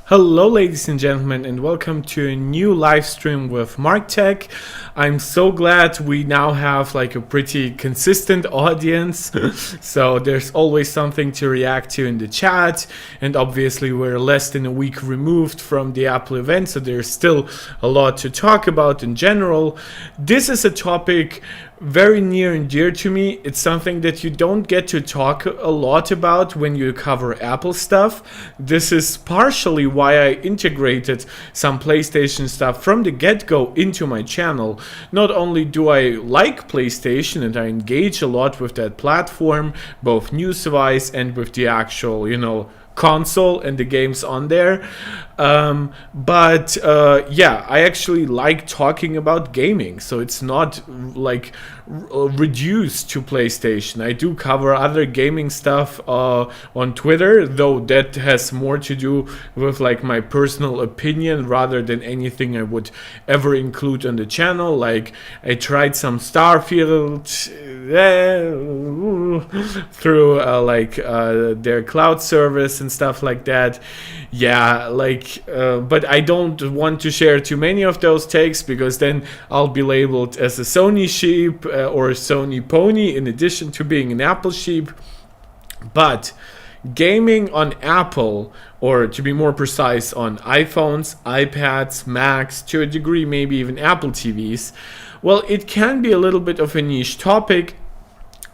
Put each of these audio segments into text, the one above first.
Hello, ladies and gentlemen, and welcome to a new live stream with Mark Tech. I'm so glad we now have like a pretty consistent audience. So there's always something to react to in the chat, and obviously we're less than a week removed from the Apple event, so there's still a lot to talk about in general. This is a topic very near and dear to me. It's something that you don't get to talk a lot about when you cover Apple stuff. This is partially why I integrated some PlayStation stuff from the get-go into my channel. Not only do I like PlayStation and I engage a lot with that platform, both news-wise and with the actual, console and the games on there. But I actually like talking about gaming, so it's not like reduced to PlayStation. I do cover other gaming stuff on Twitter, though that has more to do with like my personal opinion rather than anything I would ever include on the channel. Like I tried some Starfield through their cloud service and stuff like that. But I don't want to share too many of those takes because then I'll be labeled as a Sony sheep or a Sony pony in addition to being an Apple sheep. But gaming on Apple, or to be more precise, on iPhones, iPads, Macs, to a degree maybe even Apple TVs, well, it can be a little bit of a niche topic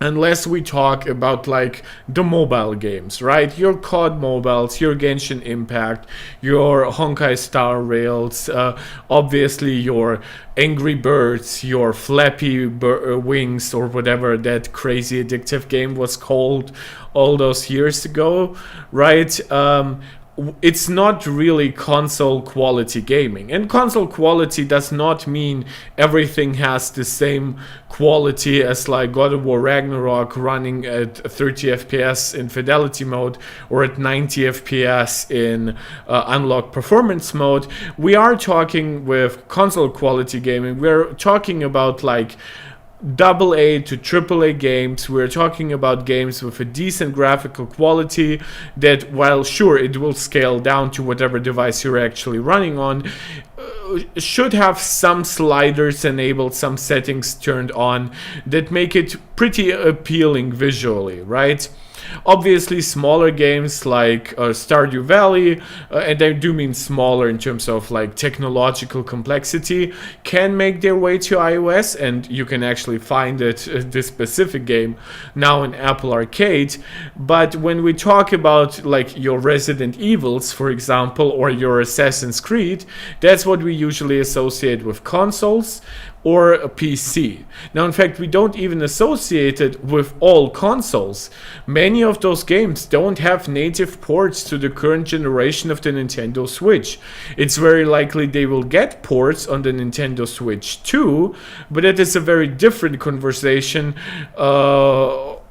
unless we talk about like the mobile games, right? Your COD mobiles, your Genshin Impact, your Honkai Star Rails, obviously your Angry Birds, your Flappy Wings, or whatever that crazy addictive game was called all those years ago, right? It's not really console quality gaming, and console quality does not mean everything has the same quality as like God of War Ragnarok running at 30 FPS in fidelity mode or at 90 FPS in unlocked performance mode. We are talking with console quality gaming. We're talking about like AA to AAA games. We're talking about games with a decent graphical quality that, while sure it will scale down to whatever device you're actually running on, should have some sliders enabled, some settings turned on that make it pretty appealing visually, right? Obviously, smaller games like Stardew Valley, and I do mean smaller in terms of like technological complexity, can make their way to iOS, and you can actually find it, this specific game, now in Apple Arcade. But when we talk about like your Resident Evils, for example, or your Assassin's Creed, that's what we usually associate with consoles or a PC. Now, in fact, we don't even associate it with all consoles. Many of those games don't have native ports to the current generation of the Nintendo Switch. It's very likely they will get ports on the Nintendo Switch too, but it is a very different conversation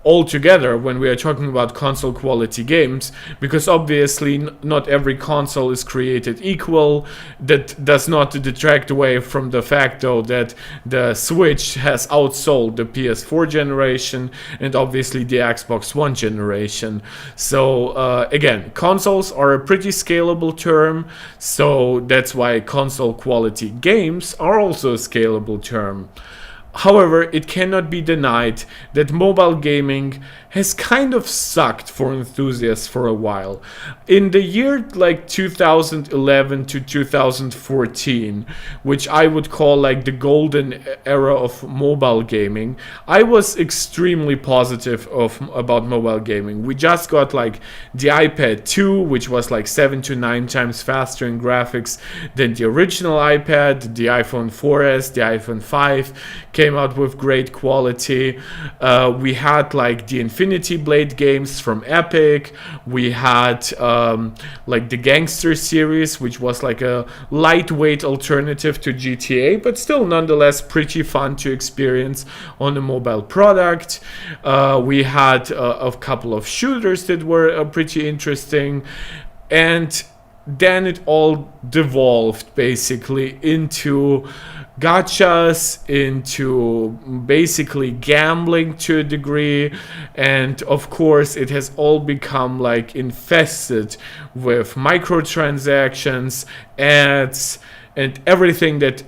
altogether when we are talking about console quality games, because obviously not every console is created equal. That does not detract away from the fact though that the Switch has outsold the PS4 generation and obviously the Xbox One generation. So again, consoles are a pretty scalable term, so that's why console quality games are also a scalable term. However, it cannot be denied that mobile gaming has kind of sucked for enthusiasts for a while. In the year like 2011 to 2014, which I would call like the golden era of mobile gaming, I was extremely positive about mobile gaming. We just got like the iPad 2, which was like 7 to 9 times faster in graphics than the original iPad. The iPhone 4S, the iPhone 5 came out with great quality. We had like the Infinity Blade games from Epic. We had like the Gangster series, which was like a lightweight alternative to GTA, but still nonetheless pretty fun to experience on a mobile product. We had a couple of shooters that were pretty interesting, and then it all devolved basically into gachas, into basically gambling to a degree, and of course it has all become like infested with microtransactions, ads, and everything that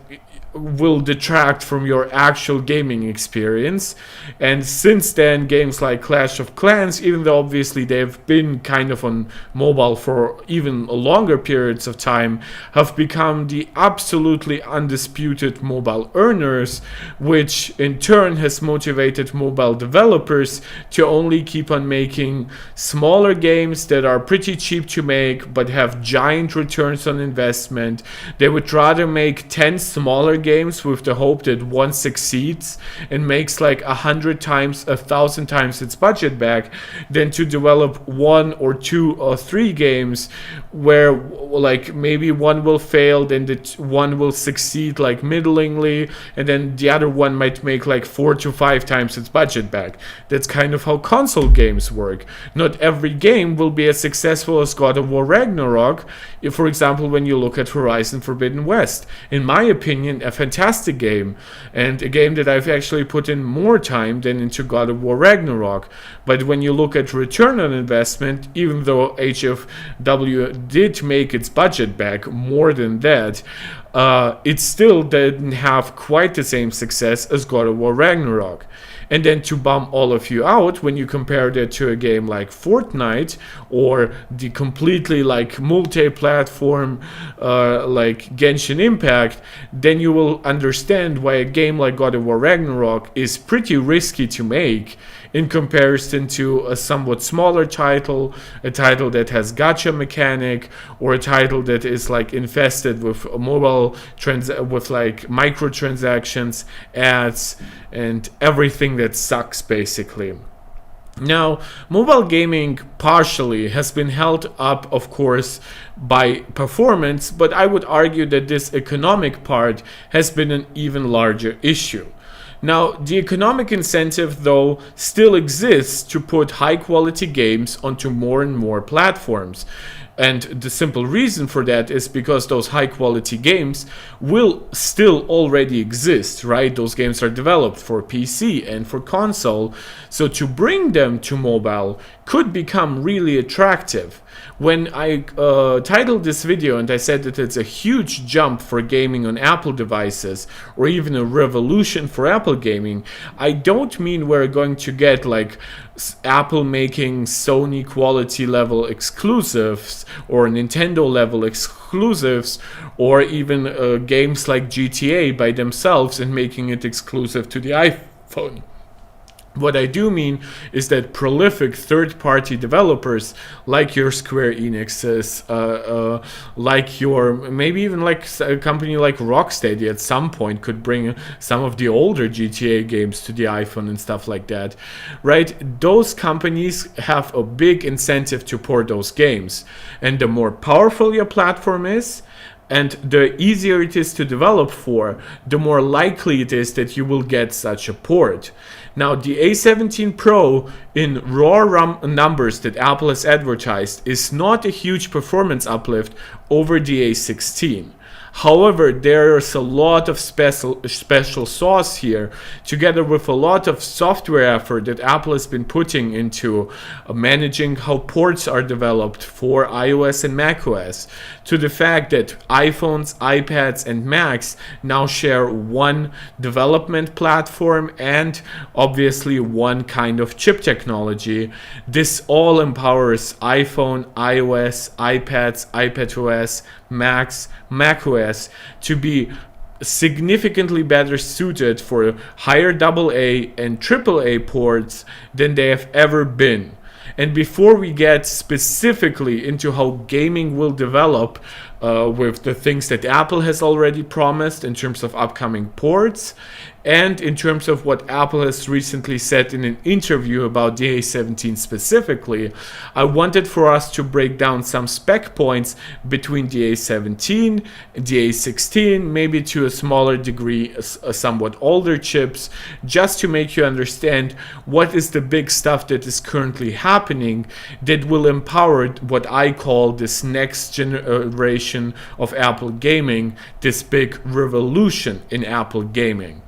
will detract from your actual gaming experience. And since then, games like Clash of Clans, even though obviously they've been kind of on mobile for even longer periods of time, have become the absolutely undisputed mobile earners, which in turn has motivated mobile developers to only keep on making smaller games that are pretty cheap to make but have giant returns on investment. They would rather make 10 smaller games with the hope that one succeeds and makes like 100 times, 1,000 times its budget back, than to develop 1 or 2 or 3 games where like maybe one will fail, then the one will succeed like middlingly, and then the other one might make like 4 to 5 times its budget back. That's kind of how console games work. Not every game will be as successful as God of War Ragnarok. If, for example, when you look at Horizon Forbidden West, in my opinion, a fantastic game, and a game that I've actually put in more time than into God of War Ragnarok. But when you look at return on investment, even though HFW did make its budget back more than that, it still didn't have quite the same success as God of War Ragnarok. And then to bum all of you out, when you compare that to a game like Fortnite or the completely like multi-platform like Genshin Impact, then you will understand why a game like God of War Ragnarok is pretty risky to make in comparison to a somewhat smaller title, a title that has gacha mechanic, or a title that is like infested with mobile with like microtransactions, ads, and everything that sucks basically. Now, mobile gaming partially has been held up, of course, by performance, but I would argue that this economic part has been an even larger issue. Now, the economic incentive, though, still exists to put high-quality games onto more and more platforms. And the simple reason for that is because those high-quality games will still already exist, right? Those games are developed for PC and for console, so to bring them to mobile could become really attractive. When I titled this video and I said that it's a huge jump for gaming on Apple devices, or even a revolution for Apple gaming, I don't mean we're going to get like Apple making Sony quality level exclusives or Nintendo level exclusives, or even games like GTA by themselves and making it exclusive to the iPhone. What I do mean is that prolific third-party developers like your Square Enixes, like your, maybe even like a company like Rocksteady at some point could bring some of the older GTA games to the iPhone and stuff like that, right? Those companies have a big incentive to port those games. And the more powerful your platform is, and the easier it is to develop for, the more likely it is that you will get such a port. Now, the A17 Pro in raw numbers that Apple has advertised is not a huge performance uplift over the A16. However, there's a lot of special sauce here, together with a lot of software effort that Apple has been putting into managing how ports are developed for iOS and macOS, to the fact that iPhones, iPads, and Macs now share one development platform and obviously one kind of chip technology. This all empowers iPhone, iOS, iPads, iPadOS, Macs, macOS to be significantly better suited for higher AA and AAA ports than they have ever been. And before we get specifically into how gaming will develop with the things that Apple has already promised in terms of upcoming ports And in terms of what Apple has recently said in an interview about the A17 specifically, I wanted for us to break down some spec points between the A17, the A16, maybe to a smaller degree, a somewhat older chips, just to make you understand what is the big stuff that is currently happening that will empower what I call this next generation of Apple gaming, this big revolution in Apple gaming.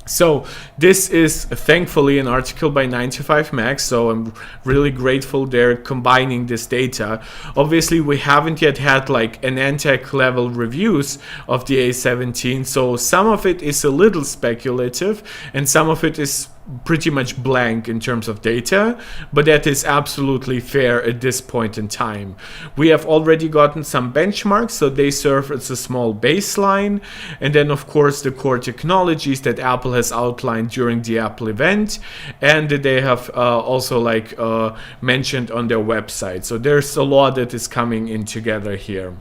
So this is thankfully an article by 9to5Mac, so I'm really grateful they're combining this data. Obviously we haven't yet had like an NTech level reviews of the A17, so some of it is a little speculative and some of it is pretty much blank in terms of data, but that is absolutely fair at this point in time. We have already gotten some benchmarks, so they serve as a small baseline, and then of course the core technologies that Apple has outlined during the Apple event and that they have also mentioned on their website. So there's a lot that is coming in together here.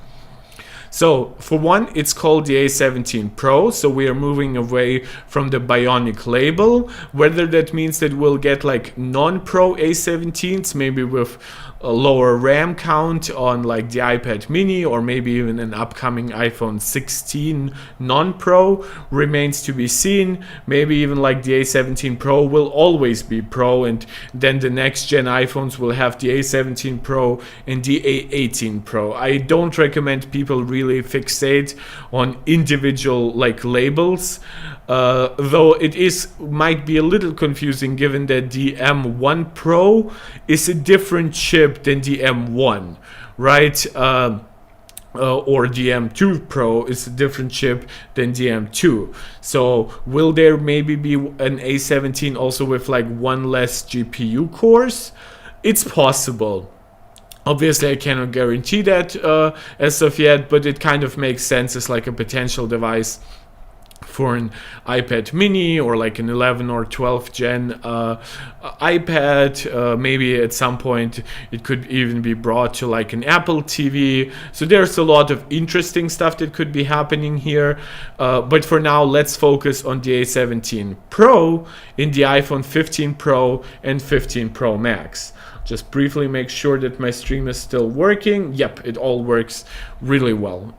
So for one, it's called the A17 Pro, so we are moving away from the Bionic label. Whether that means that we'll get like non-Pro A17s, maybe with a lower RAM count on like the iPad mini, or maybe even an upcoming iPhone 16 non-Pro, remains to be seen. Maybe even like the A17 Pro will always be Pro, and then the next gen iPhones will have the A17 Pro and the A18 Pro. I don't recommend people really fixate on individual like labels, though it might be a little confusing given that the M1 Pro is a different chip than the M1, right? Or the M2 Pro is a different chip than the M2. So will there maybe be an A17 also with like one less GPU cores? It's possible. Obviously, I cannot guarantee that as of yet, but it kind of makes sense as like a potential device for an iPad mini or like an 11 or 12 gen iPad. Maybe at some point it could even be brought to like an Apple TV. So there's a lot of interesting stuff that could be happening here. But for now, let's focus on the A17 Pro in the iPhone 15 Pro and 15 Pro Max. Just briefly make sure that my stream is still working. Yep, it all works really well.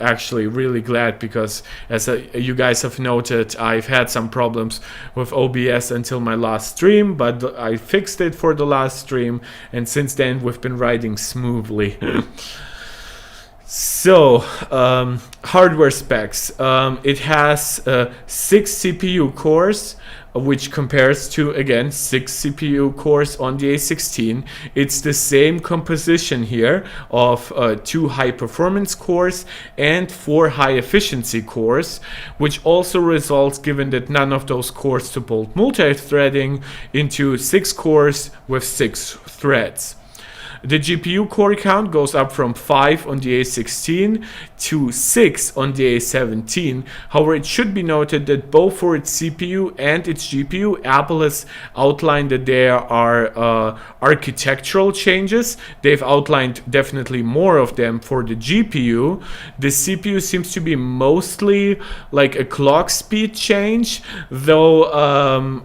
Actually really glad, because as you guys have noted, I've had some problems with OBS until my last stream, but I fixed it for the last stream, and since then we've been riding smoothly. So, hardware specs. It has 6 CPU cores, which compares to, again, 6 CPU cores on the A16. It's the same composition here of 2 high-performance cores and 4 high-efficiency cores, which also results, given that none of those cores support multi-threading, into 6 cores with 6 threads. The GPU core count goes up from 5 on the A16 to 6 on the A17. However, it should be noted that both for its CPU and its GPU, Apple has outlined that there are architectural changes. They've outlined definitely more of them for the GPU. The CPU seems to be mostly like a clock speed change, though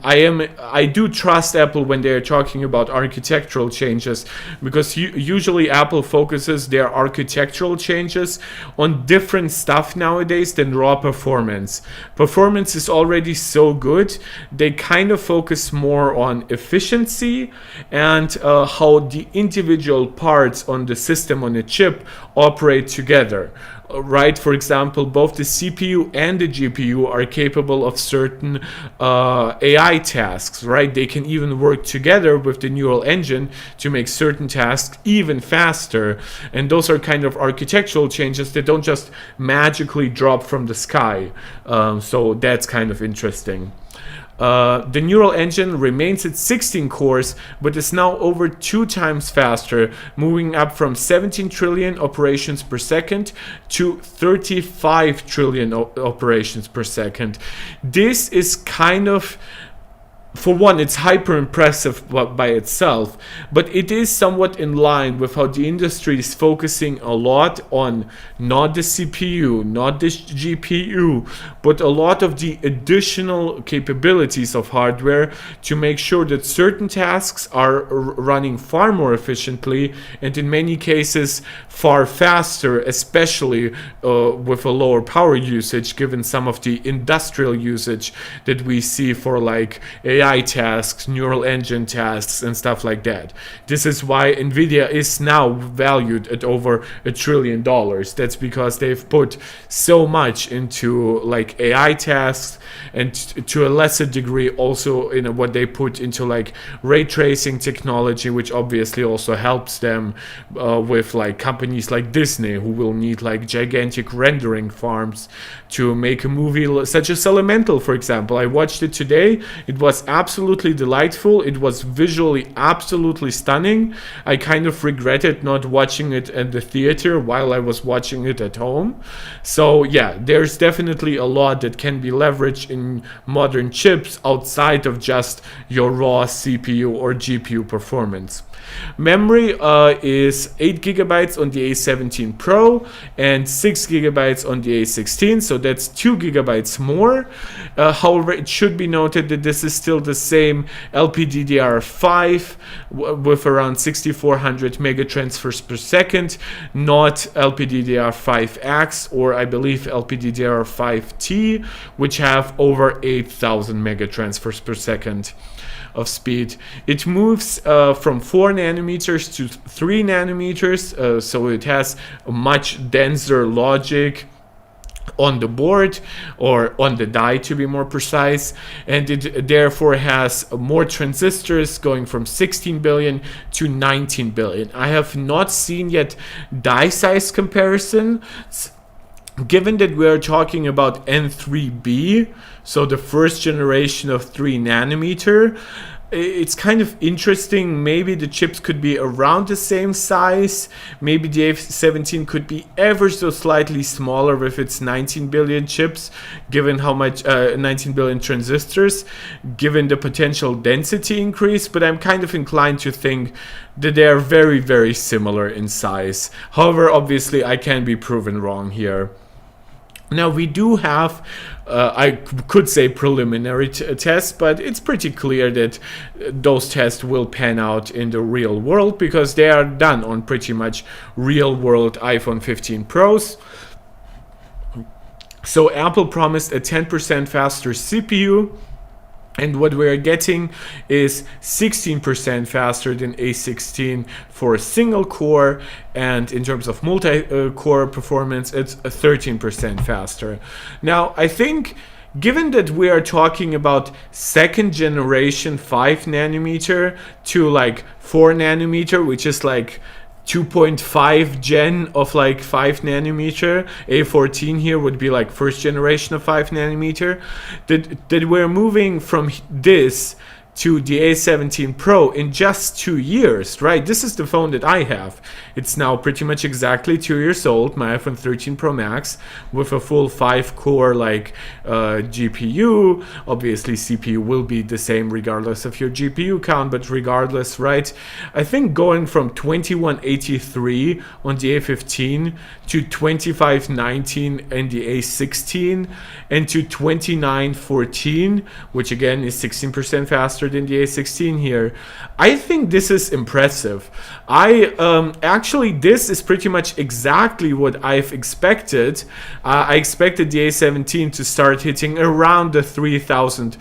I do trust Apple when they're talking about architectural changes, because usually Apple focuses their architectural changes on different stuff nowadays than raw performance. Performance is already so good, they kind of focus more on efficiency and how the individual parts on the system on a chip operate together. Right, for example, both the CPU and the GPU are capable of certain AI tasks, right? They can even work together with the neural engine to make certain tasks even faster. And those are kind of architectural changes that don't just magically drop from the sky. So that's kind of interesting. The neural engine remains at 16 cores, but is now over 2 times faster, moving up from 17 trillion operations per second to 35 trillion operations per second. This is kind of for one, it's hyper impressive by itself, but it is somewhat in line with how the industry is focusing a lot on not the CPU, not the GPU, but a lot of the additional capabilities of hardware to make sure that certain tasks are running far more efficiently and in many cases far faster, especially with a lower power usage, given some of the industrial usage that we see for like AI tasks, neural engine tasks, and stuff like that. This is why Nvidia is now valued at over $1 trillion. That's because they've put so much into like AI tasks, and to a lesser degree also in what they put into like ray tracing technology, which obviously also helps them with like companies like Disney, who will need like gigantic rendering farms to make a movie such as Elemental, for example. I watched it today. It was absolutely delightful. It was visually absolutely stunning. I kind of regretted not watching it at the theater while I was watching it at home. So yeah, there's definitely a lot that can be leveraged in modern chips outside of just your raw CPU or GPU performance. Memory is 8 gigabytes on the A17 Pro and 6 gigabytes on the A16, so that's 2 gigabytes more. However, it should be noted that this is still the same LPDDR5 with around 6400 mega transfers per second, not LPDDR5X or I believe LPDDR5T, which have over 8000 mega transfers per second of speed. It moves from 4 nanometers to 3 nanometers, so it has a much denser logic on the board, or on the die to be more precise, and it therefore has more transistors, going from 16 billion to 19 billion. I have not seen yet die size comparison. Given that we are talking about N3B, so the first generation of 3 nanometer, it's kind of interesting. Maybe the chips could be around the same size. Maybe the A17 could be ever so slightly smaller with its 19 billion chips, given how much 19 billion transistors, given the potential density increase. But I'm kind of inclined to think that they are very, very similar in size. However, obviously, I can be proven wrong here. Now we do have, I could say preliminary tests, but it's pretty clear that those tests will pan out in the real world because they are done on pretty much real world iPhone 15 Pros. So Apple promised a 10% faster CPU, and what we're getting is 16% faster than A16 for a single core, and in terms of multi-core performance, it's a 13% faster. Now, I think given that we are talking about second generation 5 nanometer to like 4 nanometer, which is like 2.5 gen of like 5 nanometer, A14 here would be like first generation of 5 nanometer, that we're moving from this to the A17 Pro in just 2 years, right? This is the phone that I have. It's now pretty much exactly 2 years old, my iPhone 13 Pro Max, with a full 5-core like GPU. Obviously CPU will be the same regardless of your GPU count, but regardless, right? I think going from 2183 on the A15 to 2519 and the A16 and to 2914, which again is 16% faster than the A16 here, I think this is impressive. Actually, this is pretty much exactly what I've expected. I expected the A17 to start hitting around the 3000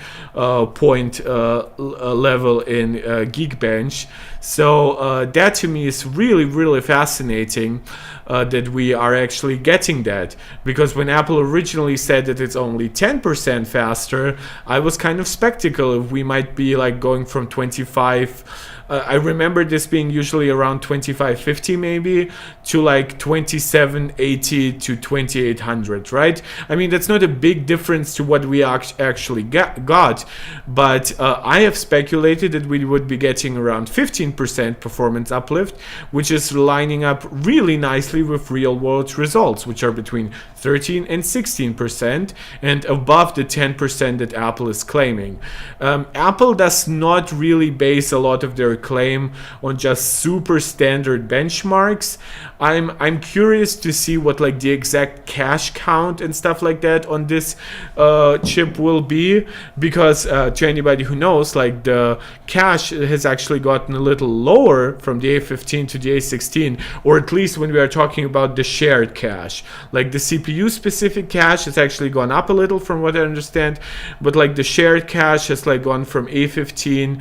point level in Geekbench. So that to me is really, really fascinating that we are actually getting that. Because when Apple originally said that it's only 10% faster, I was kind of skeptical if we might be like going from 25. I remember this being usually around 2550 maybe to like 2780 to 2800, right? I mean, that's not a big difference to what we actually got, but I have speculated that we would be getting around 15% performance uplift, which is lining up really nicely with real world results, which are between 13 and 16% and above the 10% that Apple is claiming. Apple does not really base a lot of their claim on just super standard benchmarks. I'm curious to see what like the exact cache count and stuff like that on this chip will be, because to anybody who knows, like the cache has actually gotten a little lower from the A15 to the A16, or at least when we are talking about the shared cache. Like the CPU specific cache has actually gone up a little from what I understand, but like the shared cache has like gone from A15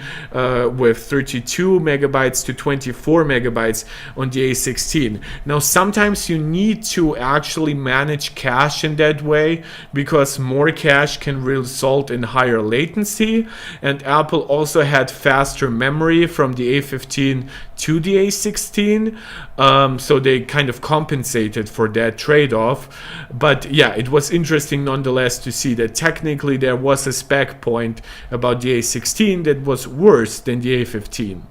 with 32 megabytes to 24 megabytes on the A16. Now sometimes you need to actually manage cache in that way, because more cache can result in higher latency, and Apple also had faster memory from the A15 to the A16, so they kind of compensated for that trade-off. But yeah, it was interesting nonetheless to see that technically there was a spec point about the A16 that was worse than the A15.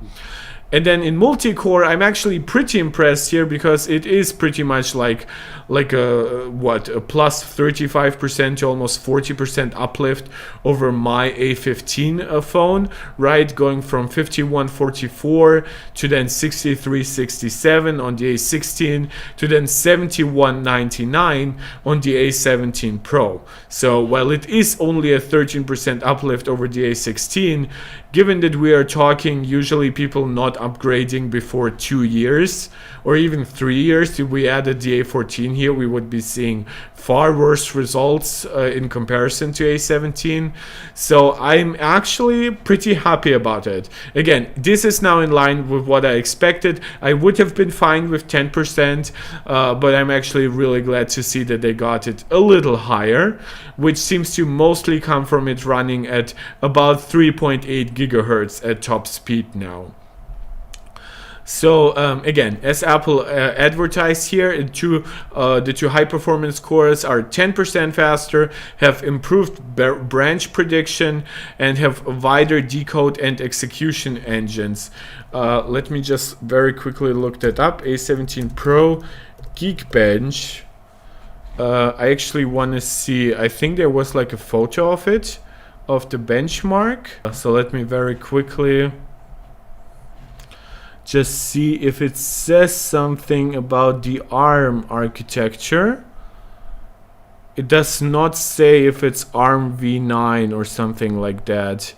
And then in multi-core, I'm actually pretty impressed here, because it is pretty much like a plus 35% to almost 40% uplift over my A15 phone, right? Going from 5144 to then 6367 on the A16 to then 7199 on the A17 Pro. So while it is only a 13% uplift over the A16, given that we are talking usually people not upgrading before 2 years or even 3 years, if we added the A14 here, we would be seeing far worse results in comparison to A17. So I'm actually pretty happy about it. Again, this is now in line with what I expected. I would have been fine with 10%, but I'm actually really glad to see that they got it a little higher, which seems to mostly come from it running at about 3.8 gigahertz at top speed now. So again, as Apple advertised here, the two high performance cores are 10% faster, have improved branch prediction, and have wider decode and execution engines. Let me just very quickly look that up. A17 Pro Geekbench. I actually want to see, I think there was like a photo of it, of the benchmark. So let me very quickly just see if it says something about the ARM architecture. It does not say if it's ARM v9 or something like that.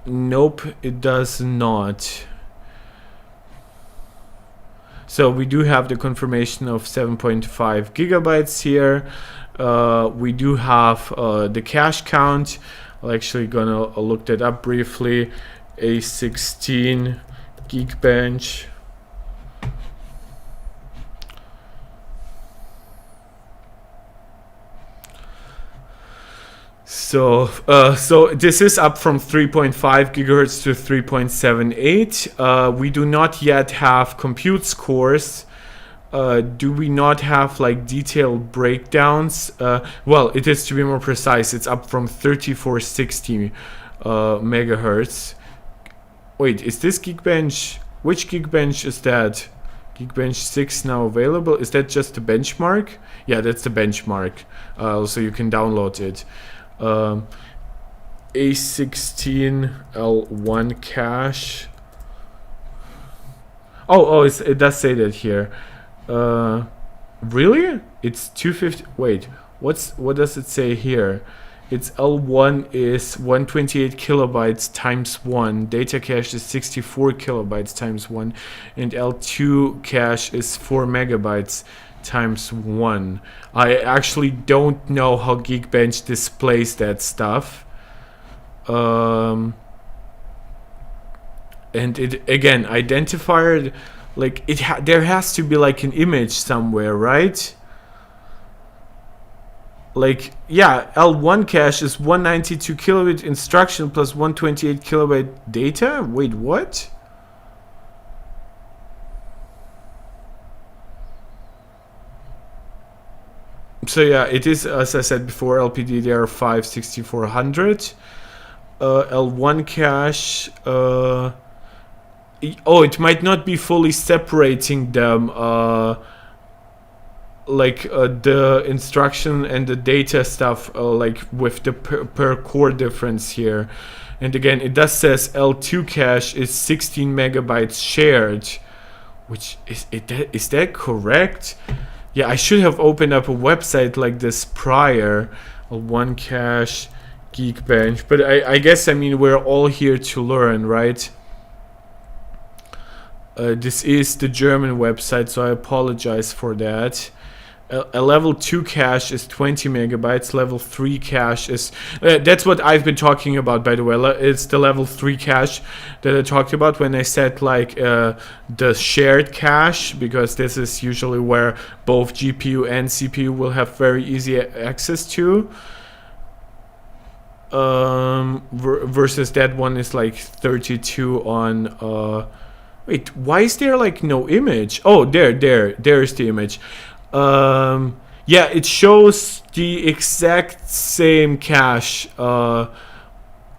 Nope, it does not. So we do have the confirmation of 7.5 gigabytes here. We do have the cache count. I'm actually gonna look that up briefly. A16 Geekbench. So this is up from 3.5 gigahertz to 3.78. We do not yet have compute scores. Do we not have like detailed breakdowns? Well, it is, to be more precise, it's up from 3460 megahertz. Wait, is this Geekbench? Which Geekbench is that? Geekbench 6 now available? Is that just the benchmark? Yeah, that's the benchmark. So you can download it. A16 L1 cache. Oh, it does say that here. Really? It's 250. Wait, what does it say here? Its L1 is 128 kilobytes times 1. Data cache is 64 kilobytes times 1. And L2 cache is 4 megabytes times 1. I actually don't know how Geekbench displays that stuff. And it, again, identifier, like there has to be like an image somewhere, right? Like, yeah, L1 cache is 192 kilobit instruction plus 128 kilobyte data. Wait, what? So yeah, it is, as I said before, LPDDR5 6400. L1 cache. Oh, it might not be fully separating them. the instruction and the data stuff, like with the per core difference here. And again, it does says L2 cache is 16 megabytes shared, which is that correct? Yeah, I should have opened up a website like this prior. L1 cache, Geekbench, but I guess, I mean, we're all here to learn, right? This is the German website, so I apologize for that. A level 2 cache is 20 megabytes. Level 3 cache is... that's what I've been talking about, by the way. It's the level 3 cache that I talked about when I said, like, the shared cache, because this is usually where both GPU and CPU will have very easy access to. Versus that one is like 32 on... wait, why is there like no image? Oh, there's the image. Yeah, it shows the exact same cache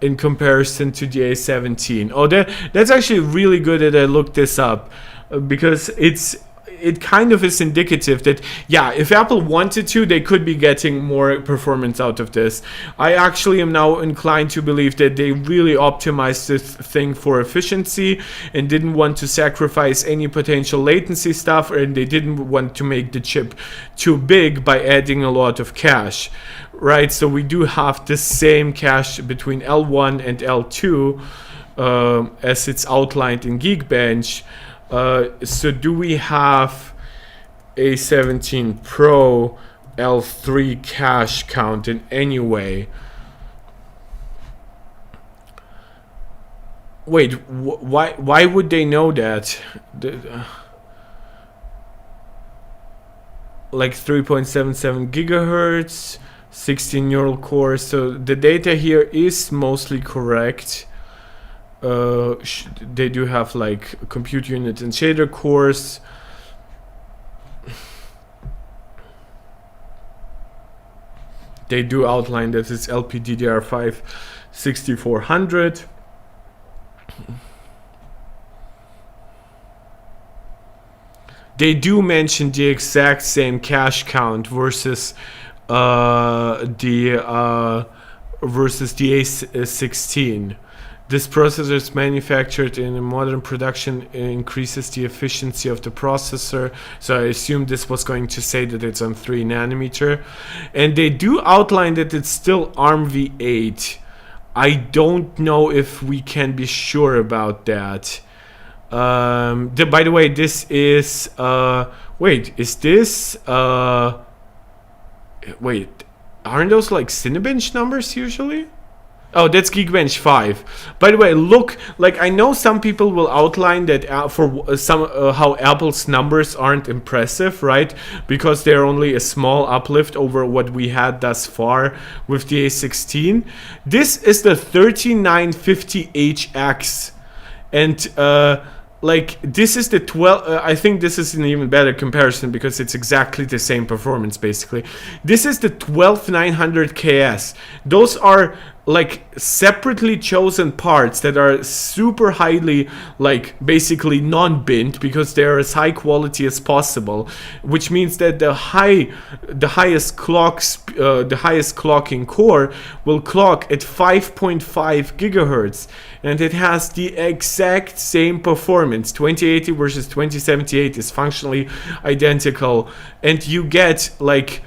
in comparison to the A17. Oh, that's actually really good that I looked this up, because it kind of is indicative that, yeah, if Apple wanted to, they could be getting more performance out of this. I actually am now inclined to believe that they really optimized this thing for efficiency and didn't want to sacrifice any potential latency stuff, and they didn't want to make the chip too big by adding a lot of cache, right? So we do have the same cache between L1 and L2 as it's outlined in Geekbench. So do we have A17 Pro L3 cache count in any way? Wait, why would they know that? Like 3.77 gigahertz, 16 neural cores. So the data here is mostly correct. They do have like compute unit and shader cores. They do outline that it's LPDDR5 6400. They do mention the exact same cache count versus the A16. This processor is manufactured in a modern production, increases the efficiency of the processor. So I assume this was going to say that it's on 3 nanometer. And they do outline that it's still ARM v8. I don't know if we can be sure about that. By the way, this is... wait, is this... wait, aren't those like Cinebench numbers usually? Oh, that's Geekbench 5. By the way, look, like I know some people will outline that for some how Apple's numbers aren't impressive, right? Because they're only a small uplift over what we had thus far with the A16. This is the 3950HX, and like this is the 12. I think this is an even better comparison because it's exactly the same performance basically. This is the 12900KS. Those are like separately chosen parts that are super highly, like basically non-bint, because they're as high quality as possible, which means that the highest clocking core will clock at 5.5 gigahertz, and it has the exact same performance. 2080 versus 2078 is functionally identical, and you get like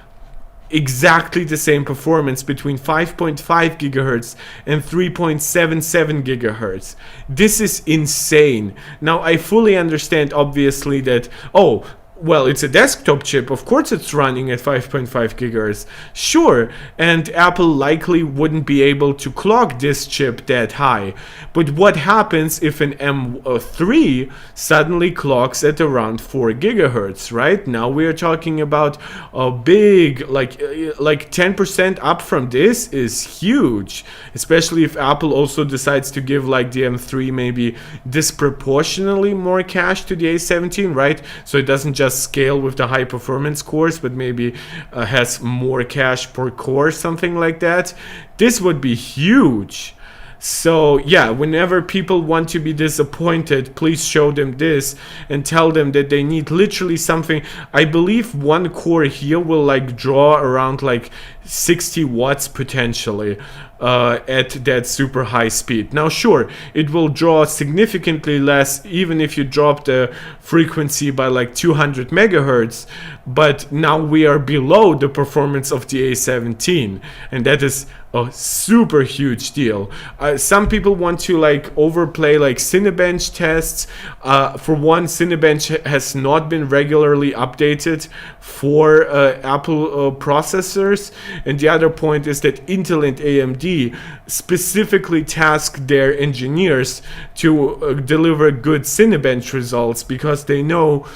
exactly the same performance between 5.5 gigahertz and 3.77 gigahertz. This is insane. Now I fully understand obviously that, oh, well, it's a desktop chip, of course it's running at 5.5 gigahertz. Sure, and Apple likely wouldn't be able to clock this chip that high. But what happens if an M3 suddenly clocks at around 4 gigahertz, right? Now we are talking about a big, like 10% up from this is huge. Especially if Apple also decides to give like the M3 maybe disproportionately more cache to the A17, right? So it doesn't just scale with the high performance cores, but maybe has more cache per core, something like that. This would be huge. So yeah, whenever people want to be disappointed, please show them this and tell them that they need literally something. I believe one core here will like draw around like 60 watts potentially at that super high speed. Now sure, it will draw significantly less even if you drop the frequency by like 200 megahertz, but now we are below the performance of the A17, and that is a super huge deal. Some people want to like overplay like Cinebench tests. For one, Cinebench has not been regularly updated for Apple processors, and the other point is that Intel and AMD specifically task their engineers to deliver good Cinebench results because they know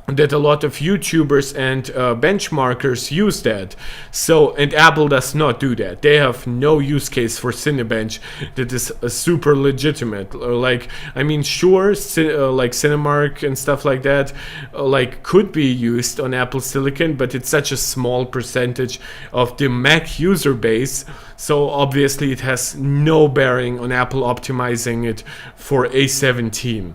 that a lot of YouTubers and benchmarkers use that. So, and Apple does not do that. They have no use case for Cinebench that is super legitimate. Like, I mean, sure, like Cinemark and stuff like that, like could be used on Apple Silicon, but it's such a small percentage of the Mac user base. So obviously it has no bearing on Apple optimizing it for A17.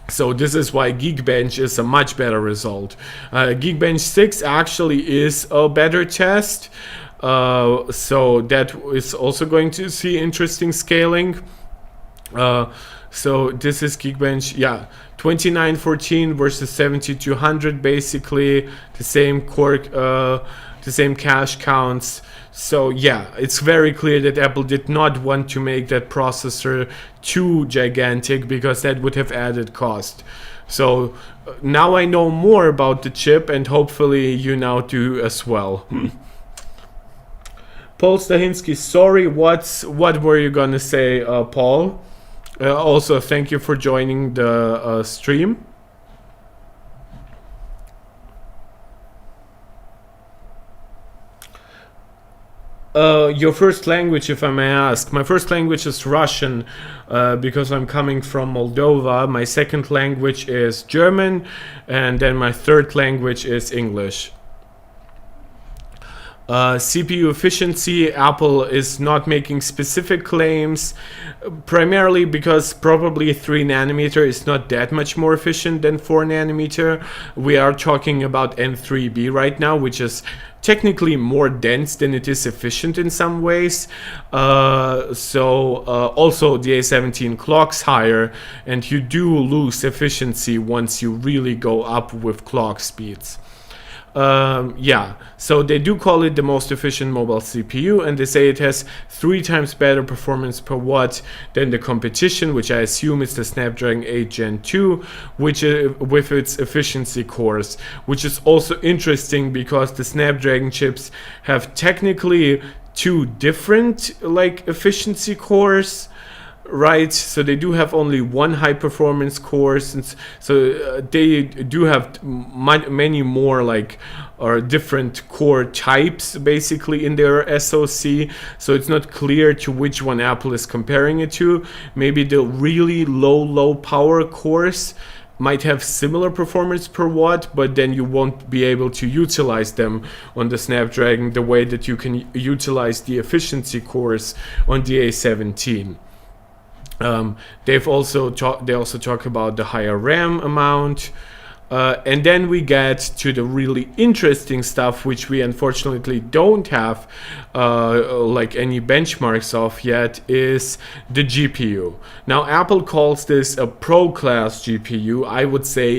So this is why Geekbench is a much better result. Geekbench 6 actually is a better test. So that is also going to see interesting scaling. So this is Geekbench, yeah, 2914 versus 7200, basically the same core, the same cache counts. So yeah, it's very clear that Apple did not want to make that processor too gigantic because that would have added cost. So now I know more about the chip, and hopefully you now do as well. Paul Stahinsky, sorry, what were you gonna say, Paul? Also, thank you for joining the stream. Your first language, if I may ask. My first language is Russian because I'm coming from Moldova. My second language is German, and then my third language is English. CPU efficiency, Apple is not making specific claims, primarily because probably 3 nanometer is not that much more efficient than 4 nanometer. We are talking about N3B right now, which is technically more dense than it is efficient in some ways. Also the A17 clocks higher, and you do lose efficiency once you really go up with clock speeds. Yeah, so they do call it the most efficient mobile CPU, and they say it has 3 times better performance per watt than the competition, which I assume is the Snapdragon 8 Gen 2, which with its efficiency cores, which is also interesting because the Snapdragon chips have technically 2 different like efficiency cores. Right, so they do have only 1 high performance core, since so they do have many more like or different core types basically in their SoC, so it's not clear to which one Apple is comparing it to. Maybe the really low power cores might have similar performance per watt, but then you won't be able to utilize them on the Snapdragon the way that you can utilize the efficiency cores on the A17. They also talk about the higher RAM amount, and then we get to the really interesting stuff, which we unfortunately don't have like any benchmarks of yet, is the GPU. Now Apple calls this a Pro class GPU. I would say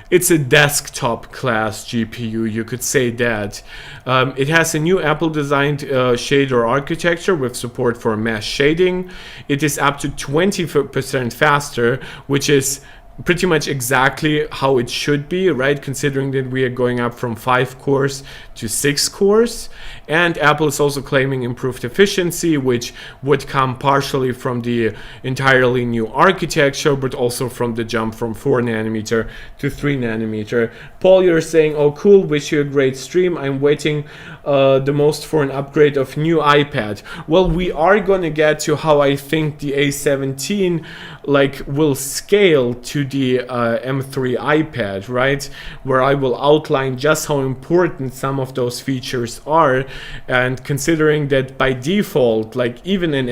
it's a desktop class GPU, you could say that. It has a new Apple designed shader architecture with support for mesh shading. It is up to 20% faster, which is pretty much exactly how it should be, right? Considering that we are going up from 5 cores to 6 cores. And Apple is also claiming improved efficiency, which would come partially from the entirely new architecture, but also from the jump from 4 nanometer to 3 nanometer. Paul, you're saying, oh cool, wish you a great stream. I'm waiting the most for an upgrade of new iPad. Well, we are going to get to how I think the A17 like will scale to the M3 iPad, right? Where I will outline just how important some of those features are. and considering that by default, like even an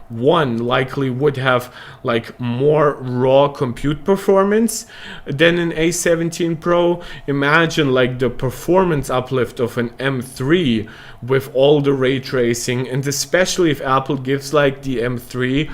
M1 likely would have like more raw compute performance than an A17 Pro, imagine like the performance uplift of an M3 with all the ray tracing, and especially if Apple gives like the M3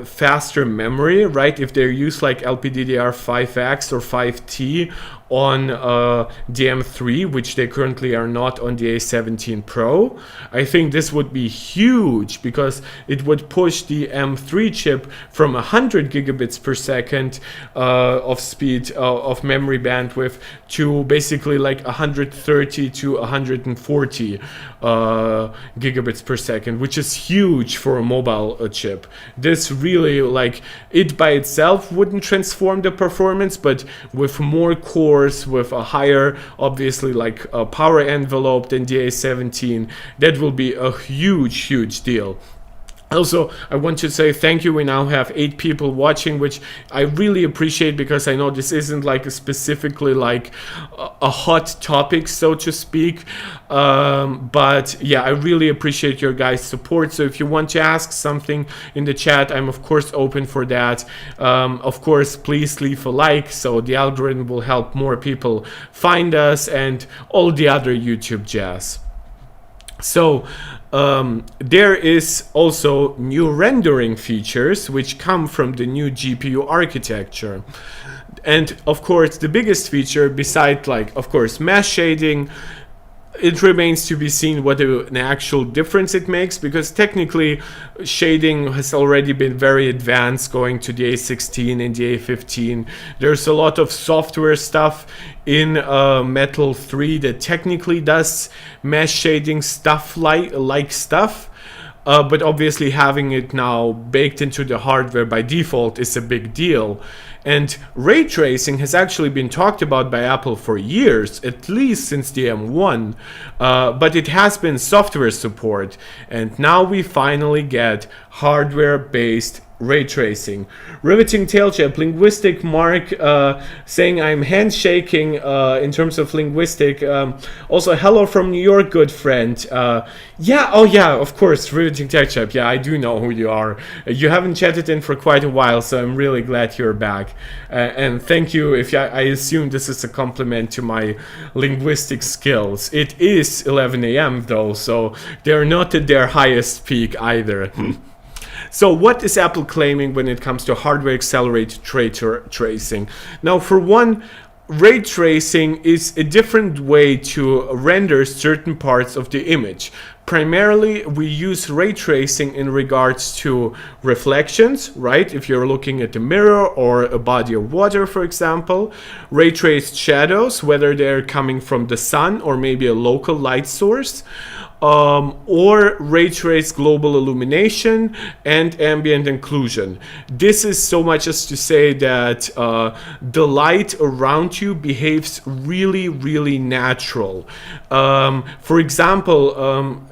faster memory, right? If they use like LPDDR5X or 5T on the M3, which they currently are not on the A17 Pro, I think this would be huge because it would push the M3 chip from 100 gigabits per second of speed of memory bandwidth to basically like 130 to 140 gigabits per second, which is huge for a mobile chip. This really, like, it by itself wouldn't transform the performance, but with more cores, with a higher, obviously, like a power envelope than the A17, that will be a huge deal. Also, I want to say thank you. We now have 8 people watching, which I really appreciate, because I know this isn't like a specifically like a hot topic, so to speak. But yeah, I really appreciate your guys' support. So if you want to ask something in the chat, I'm of course open for that. Of course, please leave a like so the algorithm will help more people find us and all the other YouTube jazz. So there is also new rendering features which come from the new GPU architecture. And of course, the biggest feature, beside like, of course, mesh shading, it remains to be seen what an actual difference it makes, because technically shading has already been very advanced going to the A16 and the A15. There's a lot of software stuff in Metal 3 that technically does mesh shading stuff like stuff. But obviously having it now baked into the hardware by default is a big deal. And ray tracing has actually been talked about by Apple for years, at least since the M1, but it has been software support, and now we finally get hardware-based ray tracing. Riveting tail chap, linguistic Mark saying I'm handshaking in terms of linguistic. Also, hello from New York, good friend. Yeah, oh yeah, of course, riveting tail chap. Yeah, I do know who you are. You haven't chatted in for quite a while, so I'm really glad you're back. And thank you. If I assume this is a compliment to my linguistic skills. It is 11 a.m. though, so they're not at their highest peak either. So what is Apple claiming when it comes to hardware accelerated ray tracing? Now, for one, ray tracing is a different way to render certain parts of the image. Primarily, we use ray tracing in regards to reflections, right? If you're looking at a mirror or a body of water, for example, ray traced shadows, whether they're coming from the sun or maybe a local light source. Or ray trace global illumination and ambient occlusion. This is so much as to say that the light around you behaves really natural. For example,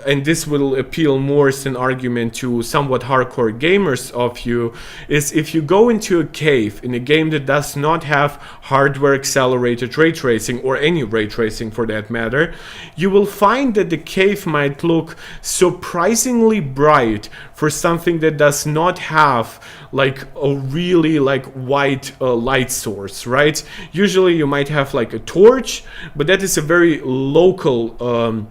and this will appeal more as an argument to somewhat hardcore gamers of you, is if you go into a cave in a game that does not have hardware accelerated ray tracing, or any ray tracing for that matter, you will find that the cave might look surprisingly bright for something that does not have like a really like white light source, right? Usually you might have like a torch, but that is a very local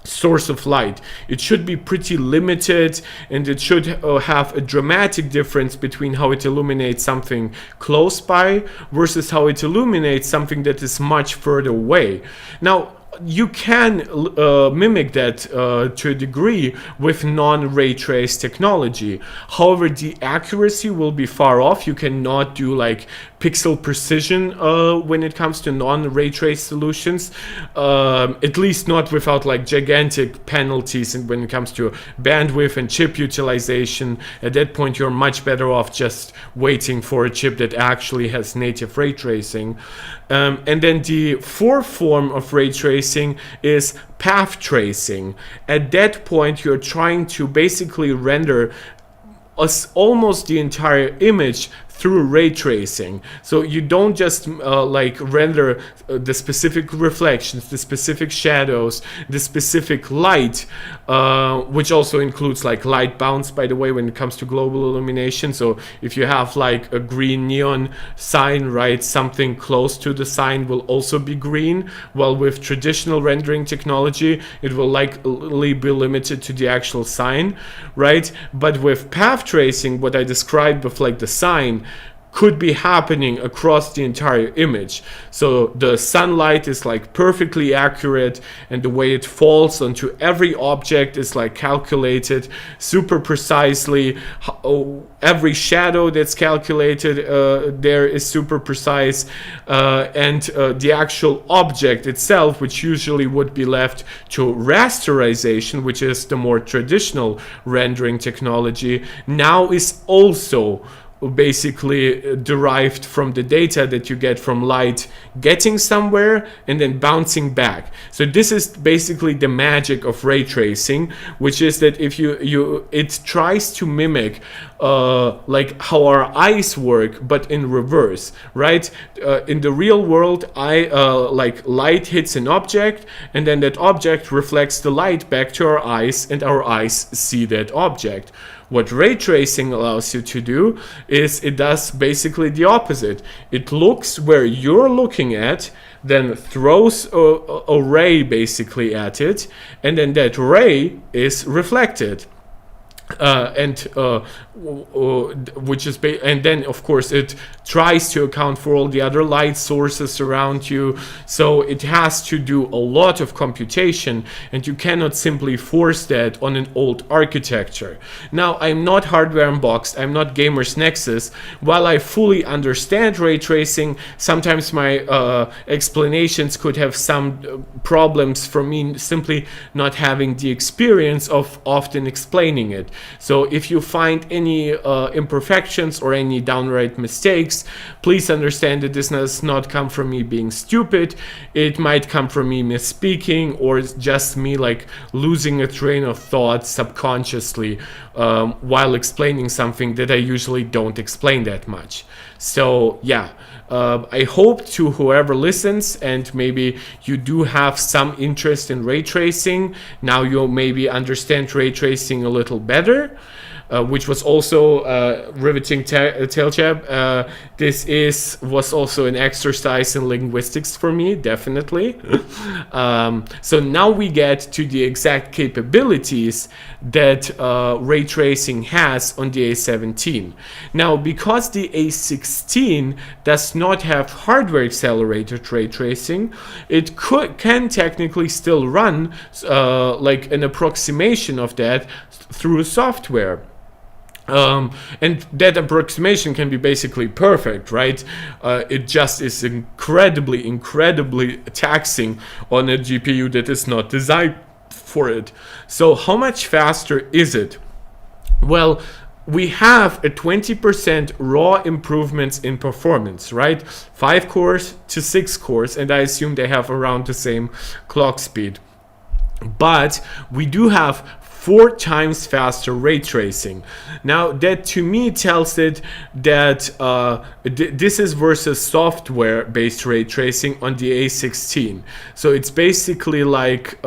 source of light. It should be pretty limited, and it should have a dramatic difference between how it illuminates something close by versus how it illuminates something that is much further away. Now, you can mimic that to a degree with non-ray trace technology. However, the accuracy will be far off. You cannot do like pixel precision when it comes to non-ray trace solutions, at least not without like gigantic penalties. And when it comes to bandwidth and chip utilization, at that point you're much better off just waiting for a chip that actually has native ray tracing. And then the fourth form of ray tracing is path tracing. At that point, you're trying to basically render almost the entire image through ray tracing. So you don't just like render the specific reflections, the specific shadows, the specific light, which also includes like light bounce, by the way, when it comes to global illumination. So if you have like a green neon sign, right, something close to the sign will also be green, while with traditional rendering technology it will likely be limited to the actual sign, right? But with path tracing, what I described with like the sign could be happening across the entire image. So the sunlight is like perfectly accurate, and the way it falls onto every object is like calculated super precisely. Every shadow that's calculated there is super precise, and the actual object itself, which usually would be left to rasterization, which is the more traditional rendering technology, now is also basically derived from the data that you get from light getting somewhere and then bouncing back. So this is basically the magic of ray tracing, which is that if it tries to mimic like how our eyes work, but in reverse, right? In the real world, like light hits an object, and then that object reflects the light back to our eyes, and our eyes see that object. What ray tracing allows you to do is it does basically the opposite. It looks where you're looking at, then throws a ray basically at it, and then that ray is reflected. Which is and then of course it tries to account for all the other light sources around you, so it has to do a lot of computation, and you cannot simply force that on an old architecture. Now, I'm not hardware unboxed, I'm not Gamers Nexus. While I fully understand ray tracing, sometimes my explanations could have some problems from me simply not having the experience of often explaining it. So if you find any imperfections or any downright mistakes, please understand that this does not come from me being stupid. It might come from me misspeaking, or just me like losing a train of thought subconsciously while explaining something that I usually don't explain that much. So yeah, I hope to whoever listens, and maybe you do have some interest in ray tracing, now you'll maybe understand ray tracing a little better. Which was also riveting tail jab. This was also an exercise in linguistics for me, definitely. So now we get to the exact capabilities that ray tracing has on the A17. Now, because the A16 does not have hardware accelerated ray tracing, it can technically still run like an approximation of that through software. And that approximation can be basically perfect, right? It just is incredibly taxing on a GPU that is not designed for it. So how much faster is it? Well, we have a 20% raw improvements in performance, right? 5 cores to 6 cores, and I assume they have around the same clock speed. But we do have 4 times faster ray tracing. Now, that to me tells it that this is versus software-based ray tracing on the A16. So it's basically like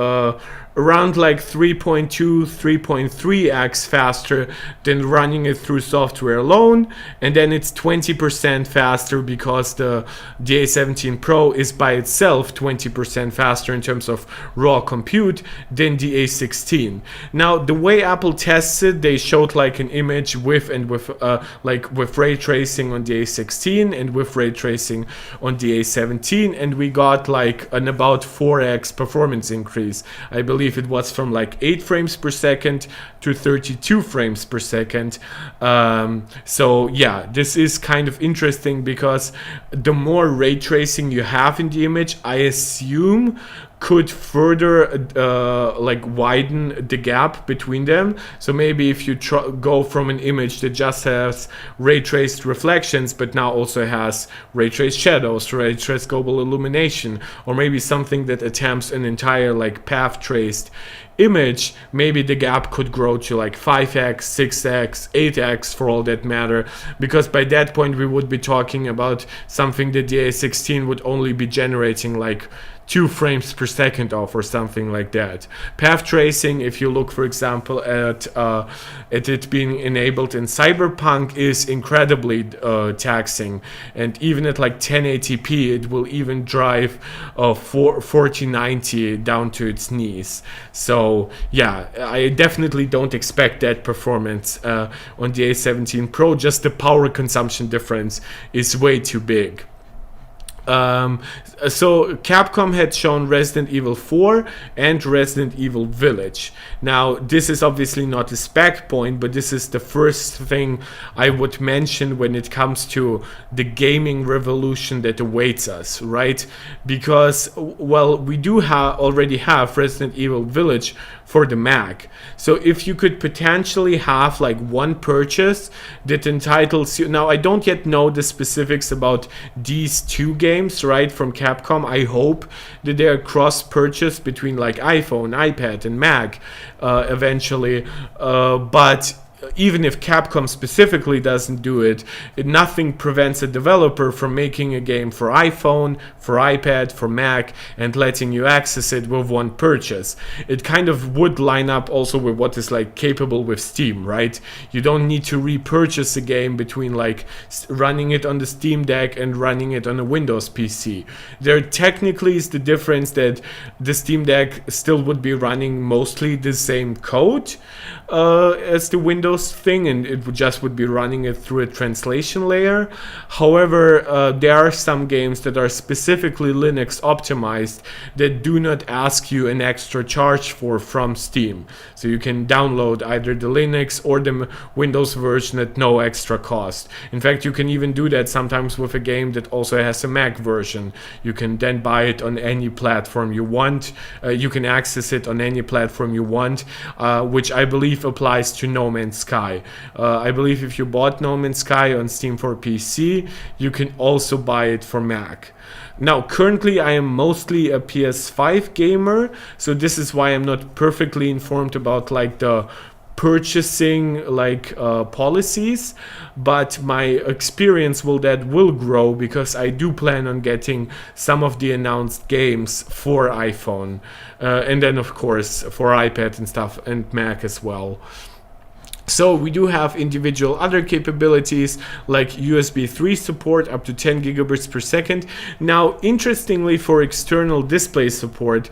around like 3.2, 3.3x faster than running it through software alone, and then it's 20% faster because the A17 Pro is by itself 20% faster in terms of raw compute than the A16. Now, the way Apple tests it, they showed like an image with ray tracing on the A16 and with ray tracing on the A17, and we got like an about 4x performance increase. I believe it was from like 8 frames per second to 32 frames per second. So yeah, this is kind of interesting because the more ray tracing you have in the image, I assume could further like widen the gap between them. So maybe if you go from an image that just has ray traced reflections but now also has ray traced shadows, ray traced global illumination, or maybe something that attempts an entire like path traced image, maybe the gap could grow to like 5x, 6x, 8x for all that matter, because by that point we would be talking about something that the A16 would only be generating like 2 frames per second of, or something like that. Path tracing, if you look for example at it being enabled in Cyberpunk, is incredibly taxing, and even at like 1080p it will even drive 4090 down to its knees. So yeah, I definitely don't expect that performance on the A17 Pro. Just the power consumption difference is way too big. So Capcom had shown Resident Evil 4 and Resident Evil Village. Now this is obviously not a spec point, but this is the first thing I would mention when it comes to the gaming revolution that awaits us, right? Because, well, we do already have Resident Evil Village for the Mac. So if you could potentially have like one purchase that entitles you, now I don't yet know the specifics about these two games, right, from Capcom. I hope that they are cross-purchase between like iPhone, iPad and Mac eventually, but even if Capcom specifically doesn't do it, nothing prevents a developer from making a game for iPhone, for iPad, for Mac, and letting you access it with one purchase. It kind of would line up also with what is like capable with Steam, right? You don't need to repurchase a game between like running it on the Steam Deck and running it on a Windows PC. There technically is the difference that the Steam Deck still would be running mostly the same code as the Windows thing, and it would be running it through a translation layer. However, there are some games that are specifically Linux optimized that do not ask you an extra charge from Steam. So you can download either the Linux or the Windows version at no extra cost. In fact, you can even do that sometimes with a game that also has a Mac version. You can then buy it on any platform you want. You can access it on any platform you want, which I believe applies to No Man's Sky. I believe if you bought No Man's Sky on Steam for PC, you can also buy it for Mac. Now, currently I am mostly a PS5 gamer, so this is why I'm not perfectly informed about like the purchasing like policies, but my experience will grow because I do plan on getting some of the announced games for iPhone, and then of course for iPad and stuff, and Mac as well. So we do have individual other capabilities like USB 3 support up to 10 gigabits per second. Now, interestingly, for external display support,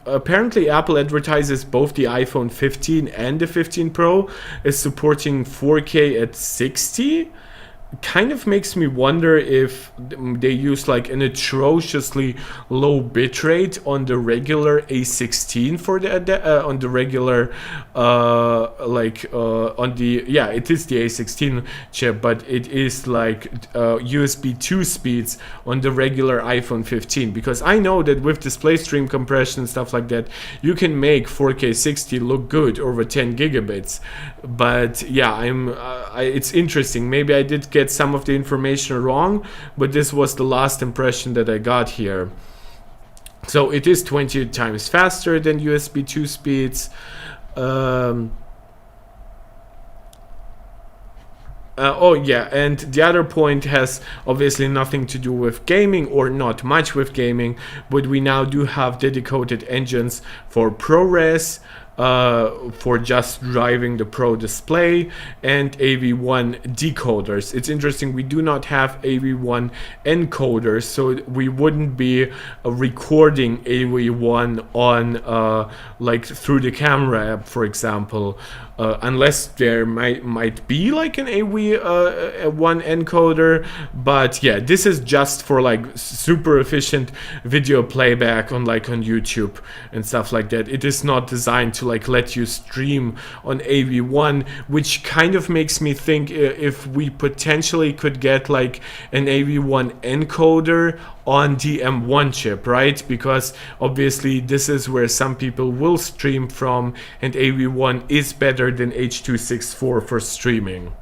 apparently Apple advertises both the iPhone 15 and the 15 Pro as supporting 4K at 60. Kind of makes me wonder if they use like an atrociously low bitrate on the regular A16 for the on the regular it is the A16 chip, but it is like USB 2 speeds on the regular iPhone 15, because I know that with display stream compression and stuff like that, you can make 4K 60 look good over 10 gigabits. But yeah, it's interesting. Maybe I did get some of the information wrong, but this was the last impression that I got here. So it is 20 times faster than USB 2 speeds. And the other point has obviously nothing to do with gaming, or not much with gaming, but we now do have dedicated engines for ProRes, for just driving the Pro display, and AV1 decoders. It's interesting, we do not have AV1 encoders, so we wouldn't be recording AV1 on like through the camera app, for example, unless there might be like an AV1 encoder. But yeah, this is just for like super efficient video playback on YouTube and stuff like that. It is not designed to to like let you stream on AV1, which kind of makes me think if we potentially could get like an AV1 encoder on the M1 chip, right? Because obviously this is where some people will stream from, and AV1 is better than H.264 for streaming.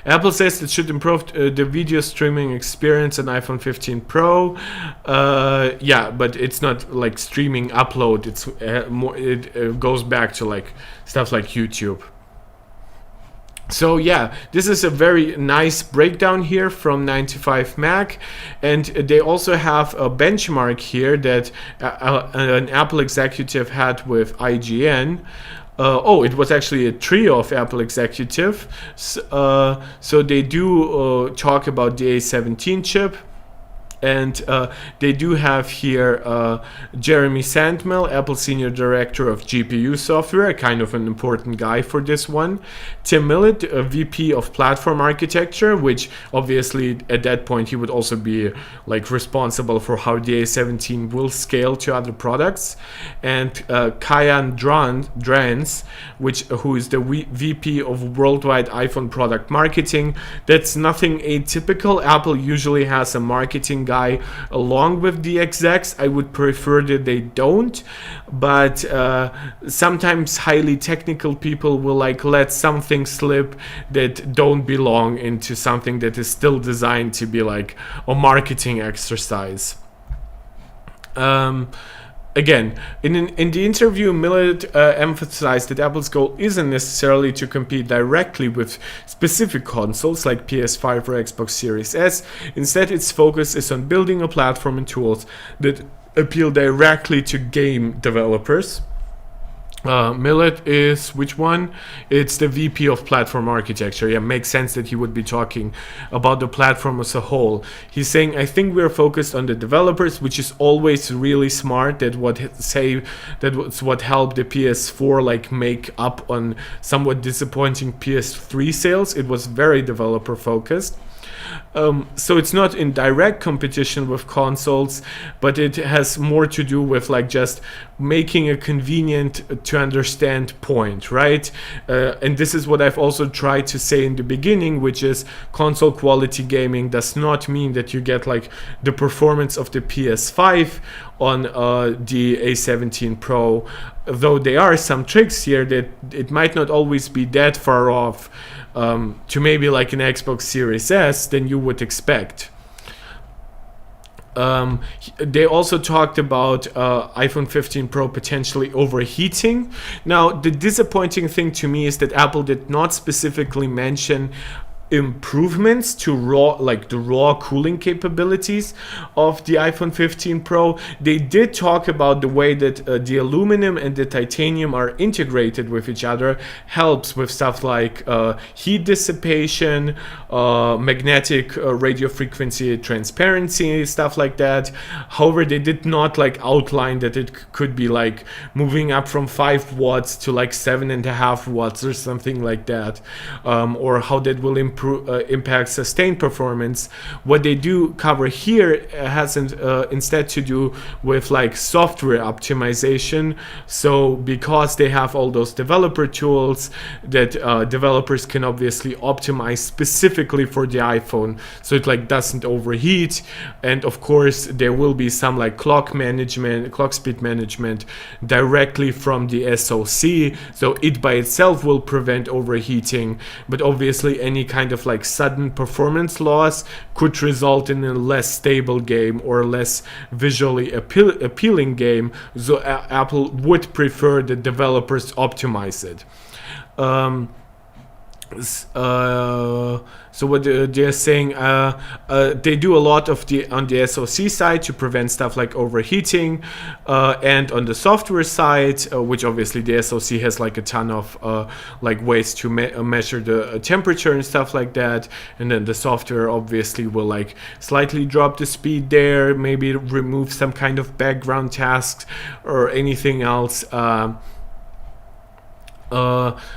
Apple says it should improve the video streaming experience on iPhone 15 Pro. Yeah, but it's not like streaming upload. It's more. It goes back to like stuff like YouTube. So yeah, this is a very nice breakdown here from 95Mac, and they also have a benchmark here that an Apple executive had with IGN. It was actually a trio of Apple executives. So they do talk about the A17 chip. And they do have here Jeremy Sandmel, Apple Senior Director of GPU Software, kind of an important guy for this one. Tim Millett, VP of Platform Architecture, which obviously at that point he would also be like responsible for how the A17 will scale to other products. And Kyan Drans, who is the VP of Worldwide iPhone Product Marketing. That's nothing atypical. Apple usually has a marketing guy along with the execs. I would prefer that they don't, but sometimes highly technical people will like let something slip that don't belong into something that is still designed to be like a marketing exercise. Again, in the interview, Millett emphasized that Apple's goal isn't necessarily to compete directly with specific consoles like PS5 or Xbox Series S. Instead, its focus is on building a platform and tools that appeal directly to game developers. Millett is which one? It's the VP of Platform Architecture. Yeah, makes sense that he would be talking about the platform as a whole. He's saying, I think we're focused on the developers, which is always really smart. That's what helped the PS4 like make up on somewhat disappointing PS3 sales. It was very developer focused. So it's not in direct competition with consoles, but it has more to do with like just making a convenient to understand point, right? And this is what I've also tried to say in the beginning, which is console quality gaming does not mean that you get like the performance of the PS5 on the A17 Pro, though there are some tricks here that it might not always be that far off to maybe like an Xbox Series S than you would expect. They also talked about iPhone 15 Pro potentially overheating. Now, the disappointing thing to me is that Apple did not specifically mention improvements to the raw cooling capabilities of the iPhone 15 Pro. They did talk about the way that the aluminum and the titanium are integrated with each other helps with stuff like heat dissipation, magnetic radio frequency transparency, stuff like that. However, they did not like outline that it could be like moving up from 5 watts to like 7.5 watts or something like that, or how that will impact sustained performance. What they do cover here has instead to do with like software optimization. So because they have all those developer tools that developers can obviously optimize specifically for the iPhone, so it like doesn't overheat. And of course there will be some like clock speed management directly from the SoC, so it by itself will prevent overheating. But obviously any kind of like sudden performance loss could result in a less stable game or less visually appealing game, so Apple would prefer that developers optimize it. So what they're saying, they do a lot of on the SoC side to prevent stuff like overheating, and on the software side, which obviously the SoC has like a ton of like ways to measure the temperature and stuff like that, and then the software obviously will like slightly drop the speed there, maybe remove some kind of background tasks or anything else.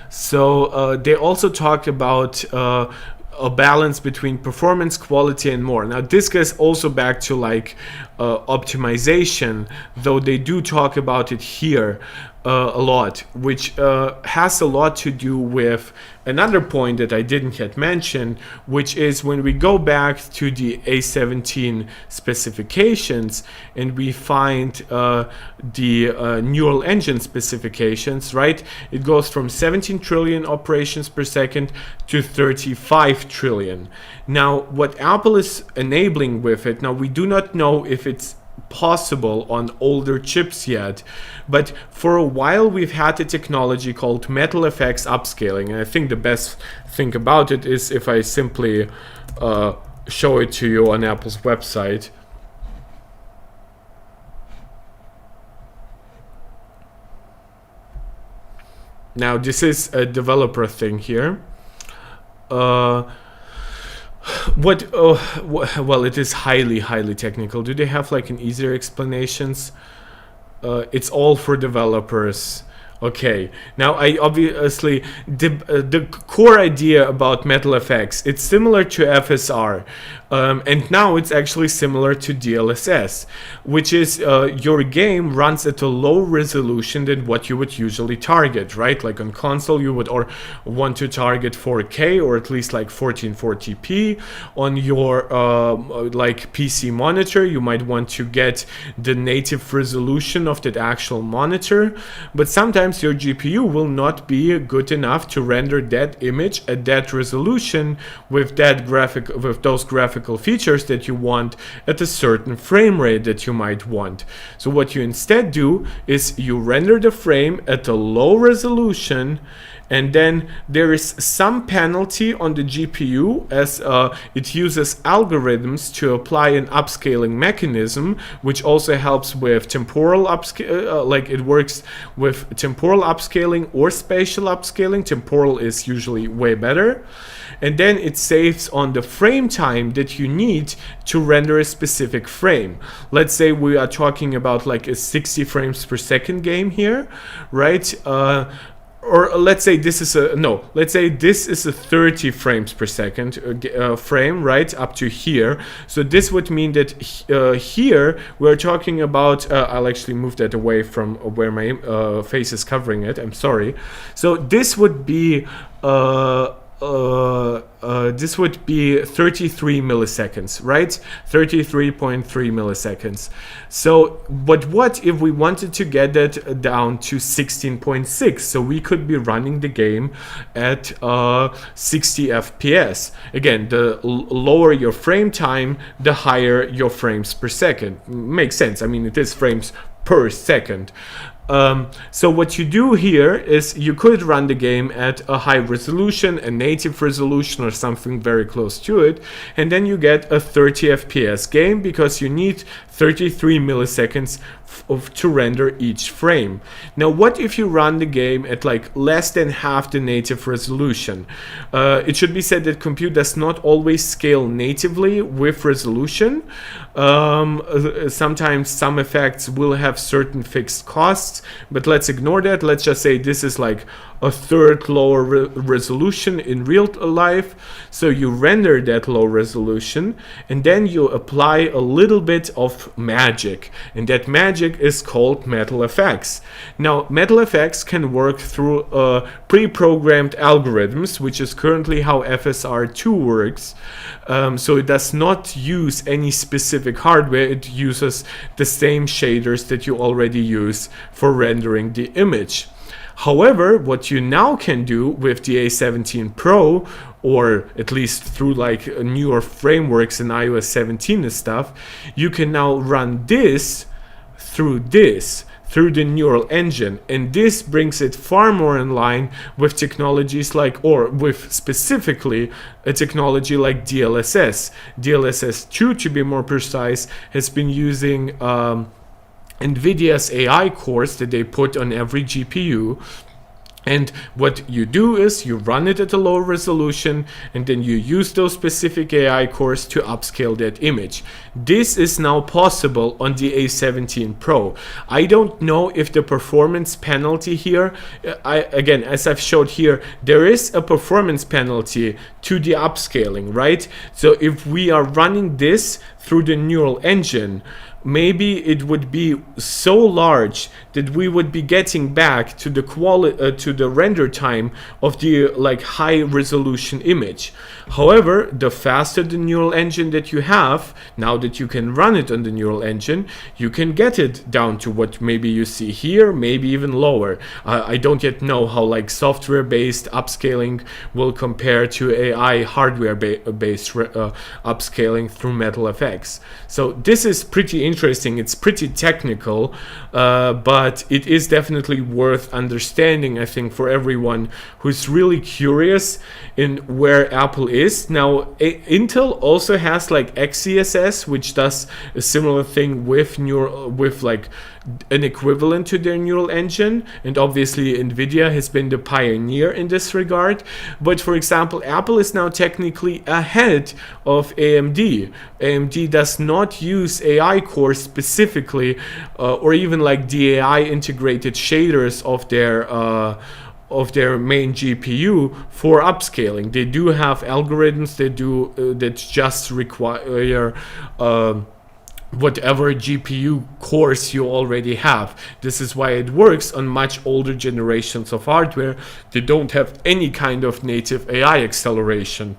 So they also talked about a balance between performance, quality, and more. Now this goes also back to like optimization, though they do talk about it here a lot, which has a lot to do with another point that I didn't yet mention, which is when we go back to the A17 specifications and we find the neural engine specifications, right? It goes from 17 trillion operations per second to 35 trillion. Now, what Apple is enabling with it, now we do not know if it's possible on older chips yet, but for a while we've had a technology called MetalFX upscaling, and I think the best thing about it is if I simply show it to you on Apple's website. Now this is a developer thing here. Well, it is highly technical. Do they have like an easier explanations? It's all for developers. Okay, now I obviously the core idea about MetalFX, it's similar to FSR, and now it's actually similar to DLSS, which is your game runs at a low resolution than what you would usually target, right? Like on console you would or want to target 4K or at least like 1440p. On your like PC monitor you might want to get the native resolution of that actual monitor, but sometimes your GPU will not be good enough to render that image at that resolution with those graphical features that you want at a certain frame rate that you might want. So what you instead do is you render the frame at a low resolution, and then there is some penalty on the GPU as it uses algorithms to apply an upscaling mechanism, which also helps with temporal upscaling, like it works with temporal upscaling or spatial upscaling. Temporal is usually way better. And then it saves on the frame time that you need to render a specific frame. Let's say we are talking about like a 60 frames per second game here, right? Or let's say this is let's say this is a 30 frames per second frame, right, up to here. So this would mean that here we're talking about, I'll actually move that away from where my face is covering it, I'm sorry. So this would be this would be 33 milliseconds, right? 33.3 milliseconds. So, but what if we wanted to get that down to 16.6? So we could be running the game at 60 FPS. Again, the lower your frame time, the higher your frames per second. Makes sense. I mean, it is frames per second. So what you do here is you could run the game at a high resolution, a native resolution or something very close to it, and then you get a 30 FPS game because you need 33 milliseconds to render each frame. Now what if you run the game at like less than half the native resolution? It should be said that compute does not always scale natively with resolution. Sometimes some effects will have certain fixed costs, but let's ignore that. Let's just say this is like a third lower resolution in real life. So you render that low resolution and then you apply a little bit of magic, and that magic is called MetalFX. Now MetalFX can work through pre-programmed algorithms, which is currently how FSR2 works. So it does not use any specific hardware, it uses the same shaders that you already use for rendering the image. However, what you now can do with the A17 Pro, or at least through like newer frameworks in iOS 17 and stuff, you can now run this through the neural engine, and this brings it far more in line with technologies like, or with specifically a technology like DLSS. DLSS2, to be more precise, has been using NVIDIA's AI cores that they put on every GPU, And what you do is you run it at a lower resolution, and then you use those specific AI cores to upscale that image. This is now possible on the A17 Pro. I don't know if the performance penalty here, again, as I've showed here, there is a performance penalty to the upscaling, right? So if we are running this through the neural engine, maybe it would be so large that we would be getting back to the quality, to the render time of the like high resolution image. However, the faster the neural engine that you have, now that you can run it on the neural engine, you can get it down to what maybe you see here, maybe even lower. I don't yet know how like software-based upscaling will compare to AI hardware-based upscaling through MetalFX. So this is pretty interesting. It's pretty technical, but it is definitely worth understanding, I think, for everyone who's really curious in where Apple is. Now, Intel also has like XeSS, which does a similar thing with like an equivalent to their neural engine, and obviously Nvidia has been the pioneer in this regard. But for example, Apple is now technically ahead of AMD. AMD does not use AI cores specifically, or even like the AI integrated shaders of their main GPU for upscaling. They do have algorithms that just require whatever GPU cores you already have. This is why it works on much older generations of hardware. They don't have any kind of native AI acceleration.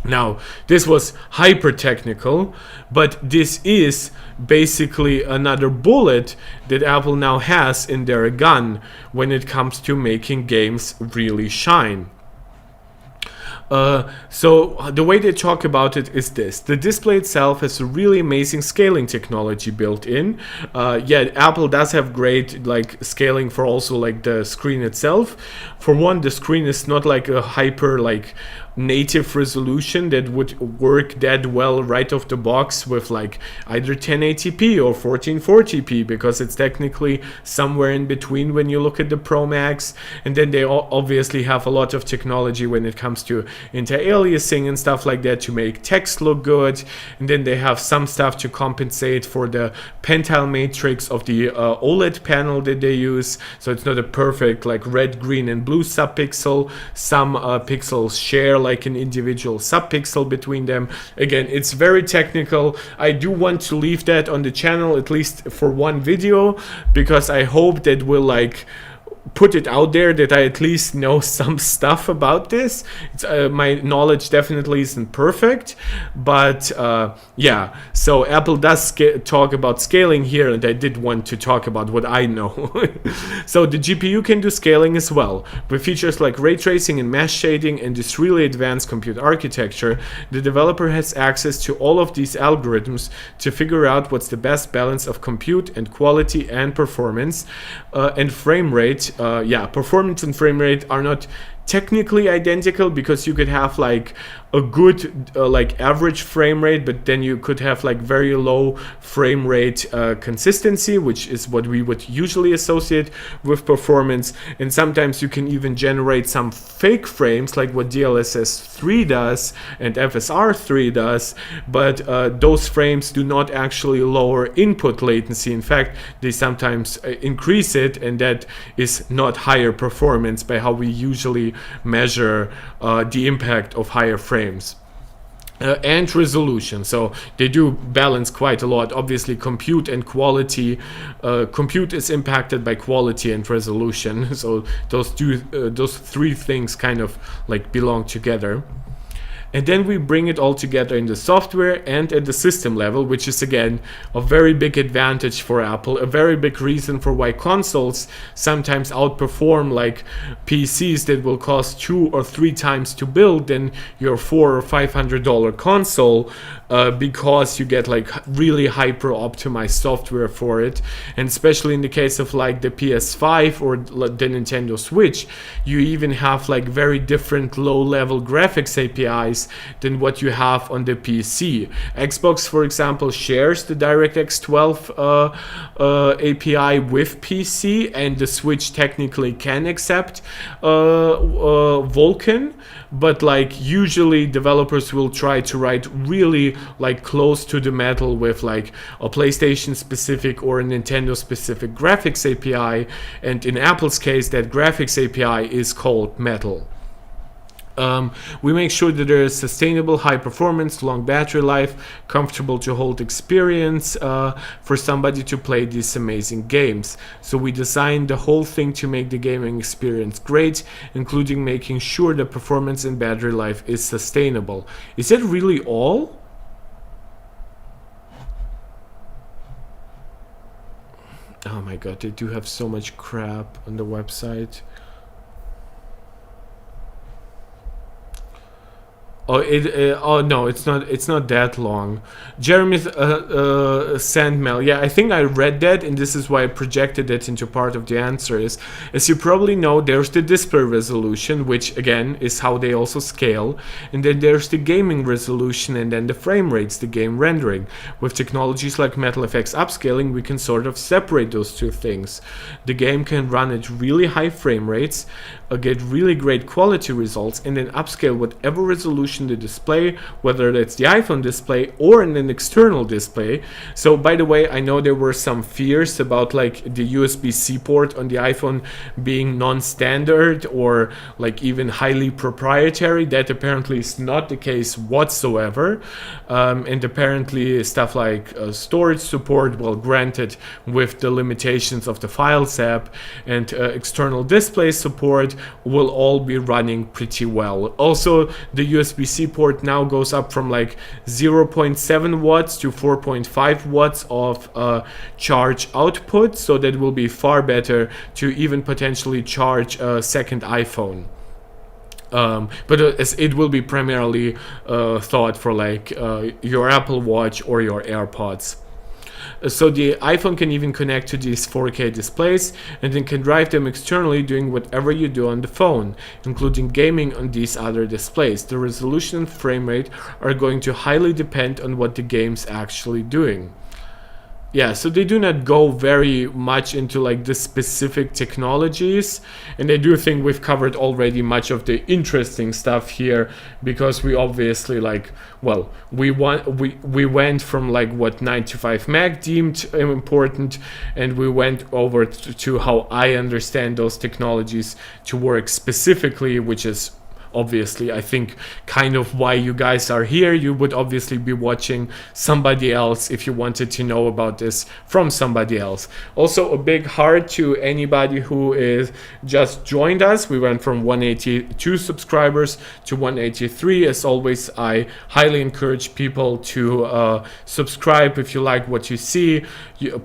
Now, this was hyper technical, but this is basically another bullet that Apple now has in their gun when it comes to making games really shine. So the way they talk about it is this: the display itself has a really amazing scaling technology built in. Yeah, Apple does have great like scaling for also like the screen itself. For one, the screen is not like a hyper like native resolution that would work that well right off the box with like either 1080p or 1440p, because it's technically somewhere in between when you look at the Pro Max. And then they obviously have a lot of technology when it comes to anti-aliasing and stuff like that to make text look good. And then they have some stuff to compensate for the pentile matrix of the OLED panel that they use, so it's not a perfect like red, green and blue subpixel. Some pixels share like an individual subpixel between them. Again, it's very technical. I do want to leave that on the channel at least for one video, because I hope that will like put it out there that I at least know some stuff about this. My knowledge definitely isn't perfect, but yeah, so Apple does talk about scaling here, and I did want to talk about what I know. So the GPU can do scaling as well. With features like ray tracing and mesh shading and this really advanced compute architecture, the developer has access to all of these algorithms to figure out what's the best balance of compute and quality and performance and frame rate. Yeah, performance and frame rate are not technically identical, because you could have like a good like average frame rate, but then you could have like very low frame rate consistency, which is what we would usually associate with performance. And sometimes you can even generate some fake frames like what DLSS 3 does and FSR 3 does, but those frames do not actually lower input latency. In fact, they sometimes increase it, and that is not higher performance by how we usually measure the impact of higher frames. And resolution, so they do balance quite a lot. Obviously, compute and quality. Compute is impacted by quality and resolution, so those three things kind of like belong together. And then we bring it all together in the software and at the system level, which is again a very big advantage for Apple, a very big reason for why consoles sometimes outperform like PCs that will cost 2 or 3 times to build than your $400 or $500 console, because you get like really hyper optimized software for it. And especially in the case of like the PS5 or the Nintendo Switch, you even have like very different low-level graphics APIs APIs than what you have on the PC. Xbox, for example, shares the DirectX 12 API with PC, and the Switch technically can accept Vulkan, but like usually developers will try to write really like close to the metal with like a PlayStation specific or a Nintendo specific graphics API, and in Apple's case that graphics API is called Metal. We make sure that there is sustainable, high performance, long battery life, comfortable to hold experience for somebody to play these amazing games. So we designed the whole thing to make the gaming experience great, including making sure the performance and battery life is sustainable. Is that really all? Oh my god, they do have so much crap on the website. Oh no, it's not that long. Jeremy Sandmel, yeah, I think I read that, and this is why I projected it into part of the answer. Is, as you probably know, there's the display resolution, which again is how they also scale, and then there's the gaming resolution, and then the frame rates, the game rendering. With technologies like MetalFX Upscaling, we can sort of separate those two things. The game can run at really high frame rates, get really great quality results, and then upscale whatever resolution the display, whether that's the iPhone display or in an external display. So by the way, I know there were some fears about like the USB-C port on the iPhone being non-standard or like even highly proprietary. That apparently is not the case whatsoever, and apparently stuff like storage support, well, granted with the limitations of the Files app, and external display support will all be running pretty well. Also, the USB-C port now goes up from like 0.7 watts to 4.5 watts of charge output, so that will be far better to even potentially charge a second iPhone. But as it will be primarily thought for like your Apple Watch or your AirPods. So the iPhone can even connect to these 4K displays and then can drive them externally, doing whatever you do on the phone, including gaming on these other displays. The resolution and frame rate are going to highly depend on what the game's actually doing. Yeah, so they do not go very much into like the specific technologies, and I do think we've covered already much of the interesting stuff here, because we obviously like, well, we went from like what 9to5 Mac deemed important, and we went over to how I understand those technologies to work specifically, which is obviously I think kind of why you guys are here. You would obviously be watching somebody else if you wanted to know about this from somebody else. Also, a big heart to anybody who is just joined us. We went from 182 subscribers to 183. As always, I highly encourage people to subscribe if you like what you see.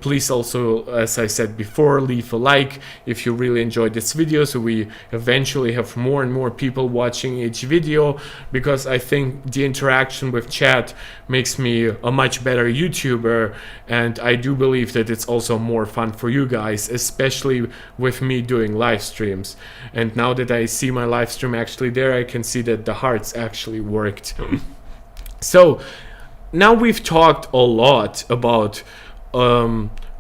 Please also, as I said before, leave a like if you really enjoyed this video, so we eventually have more and more people watching each video, because I think the interaction with chat makes me a much better YouTuber, and I do believe that it's also more fun for you guys, especially with me doing live streams. And now that I see my live stream actually there, I can see that the hearts actually worked. So now we've talked a lot about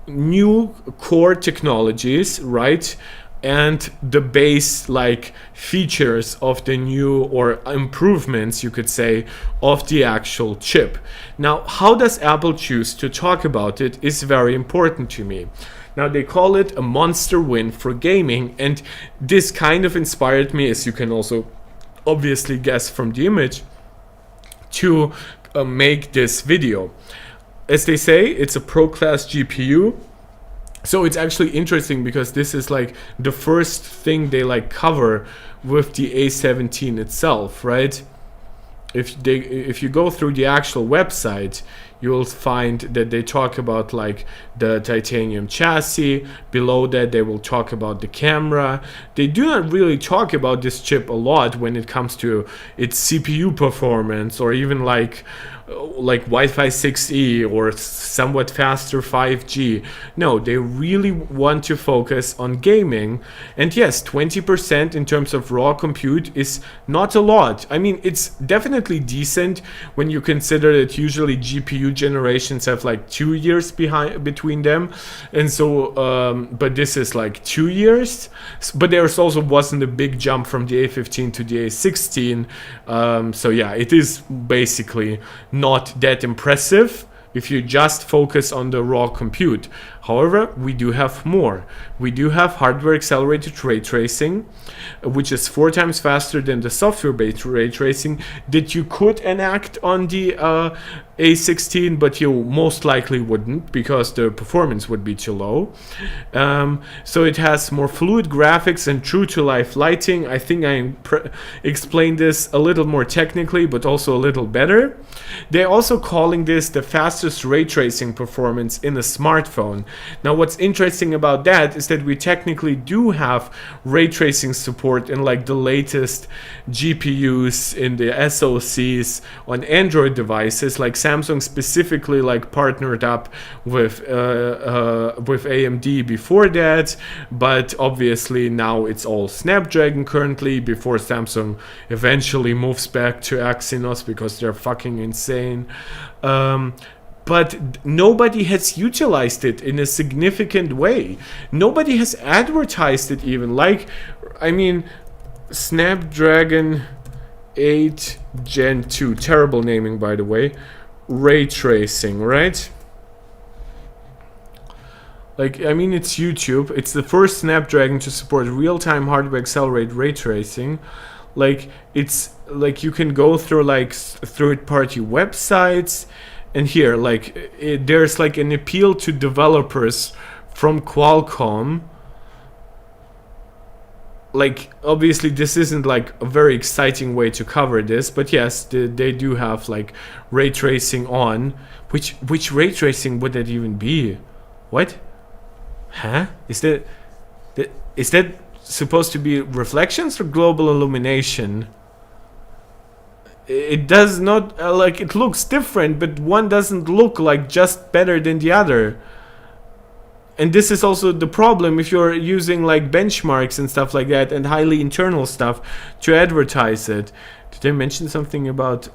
new core technologies, right? And the base like features of the new, or improvements you could say, of the actual chip. Now, how does Apple choose to talk about it is very important to me. Now, they call it a monster win for gaming, and this kind of inspired me, as you can also obviously guess from the image, to make this video. As they say, it's a Pro class GPU. So it's actually interesting because this is like the first thing they like cover with the A17 itself, right? If you go through the actual website, you will find that they talk about like the titanium chassis. Below that, they will talk about the camera. They do not really talk about this chip a lot when it comes to its CPU performance, or even like like Wi-Fi 6E or somewhat faster 5G. No, they really want to focus on gaming. And yes, 20% in terms of raw compute is not a lot. I mean, it's definitely decent when you consider that usually GPU generations have like 2 years between them. And so, but this is like 2 years. But there's also wasn't a big jump from the A15 to the A16. So yeah, it is basically not that impressive if you just focus on the raw compute. However, we do have more. We do have hardware accelerated ray tracing, which is 4 times faster than the software-based ray tracing that you could enact on the A16, but you most likely wouldn't because the performance would be too low. So it has more fluid graphics and true-to-life lighting. I think I explained this a little more technically, but also a little better. They're also calling this the fastest ray tracing performance in a smartphone. Now, what's interesting about that is that we technically do have ray tracing support in like the latest GPUs in the SoCs on Android devices. Like Samsung specifically like partnered up with AMD before that, but obviously now it's all Snapdragon currently, before Samsung eventually moves back to Exynos because they're fucking insane. But nobody has utilized it in a significant way. Nobody has advertised it even. Like, I mean, Snapdragon 8 Gen 2. Terrible naming, by the way. Ray tracing, right? Like, I mean, it's YouTube. It's the first Snapdragon to support real-time hardware accelerated ray tracing. Like, it's like you can go through like third-party websites. And here, like, there's like an appeal to developers from Qualcomm. Like, obviously, this isn't like a very exciting way to cover this, but yes, they do have like ray tracing on. Which ray tracing would that even be? What? Huh? Is that supposed to be reflections or global illumination? It does not, like, it looks different, but one doesn't look like just better than the other. And this is also the problem if you're using like benchmarks and stuff like that and highly internal stuff to advertise it. Did I mention something about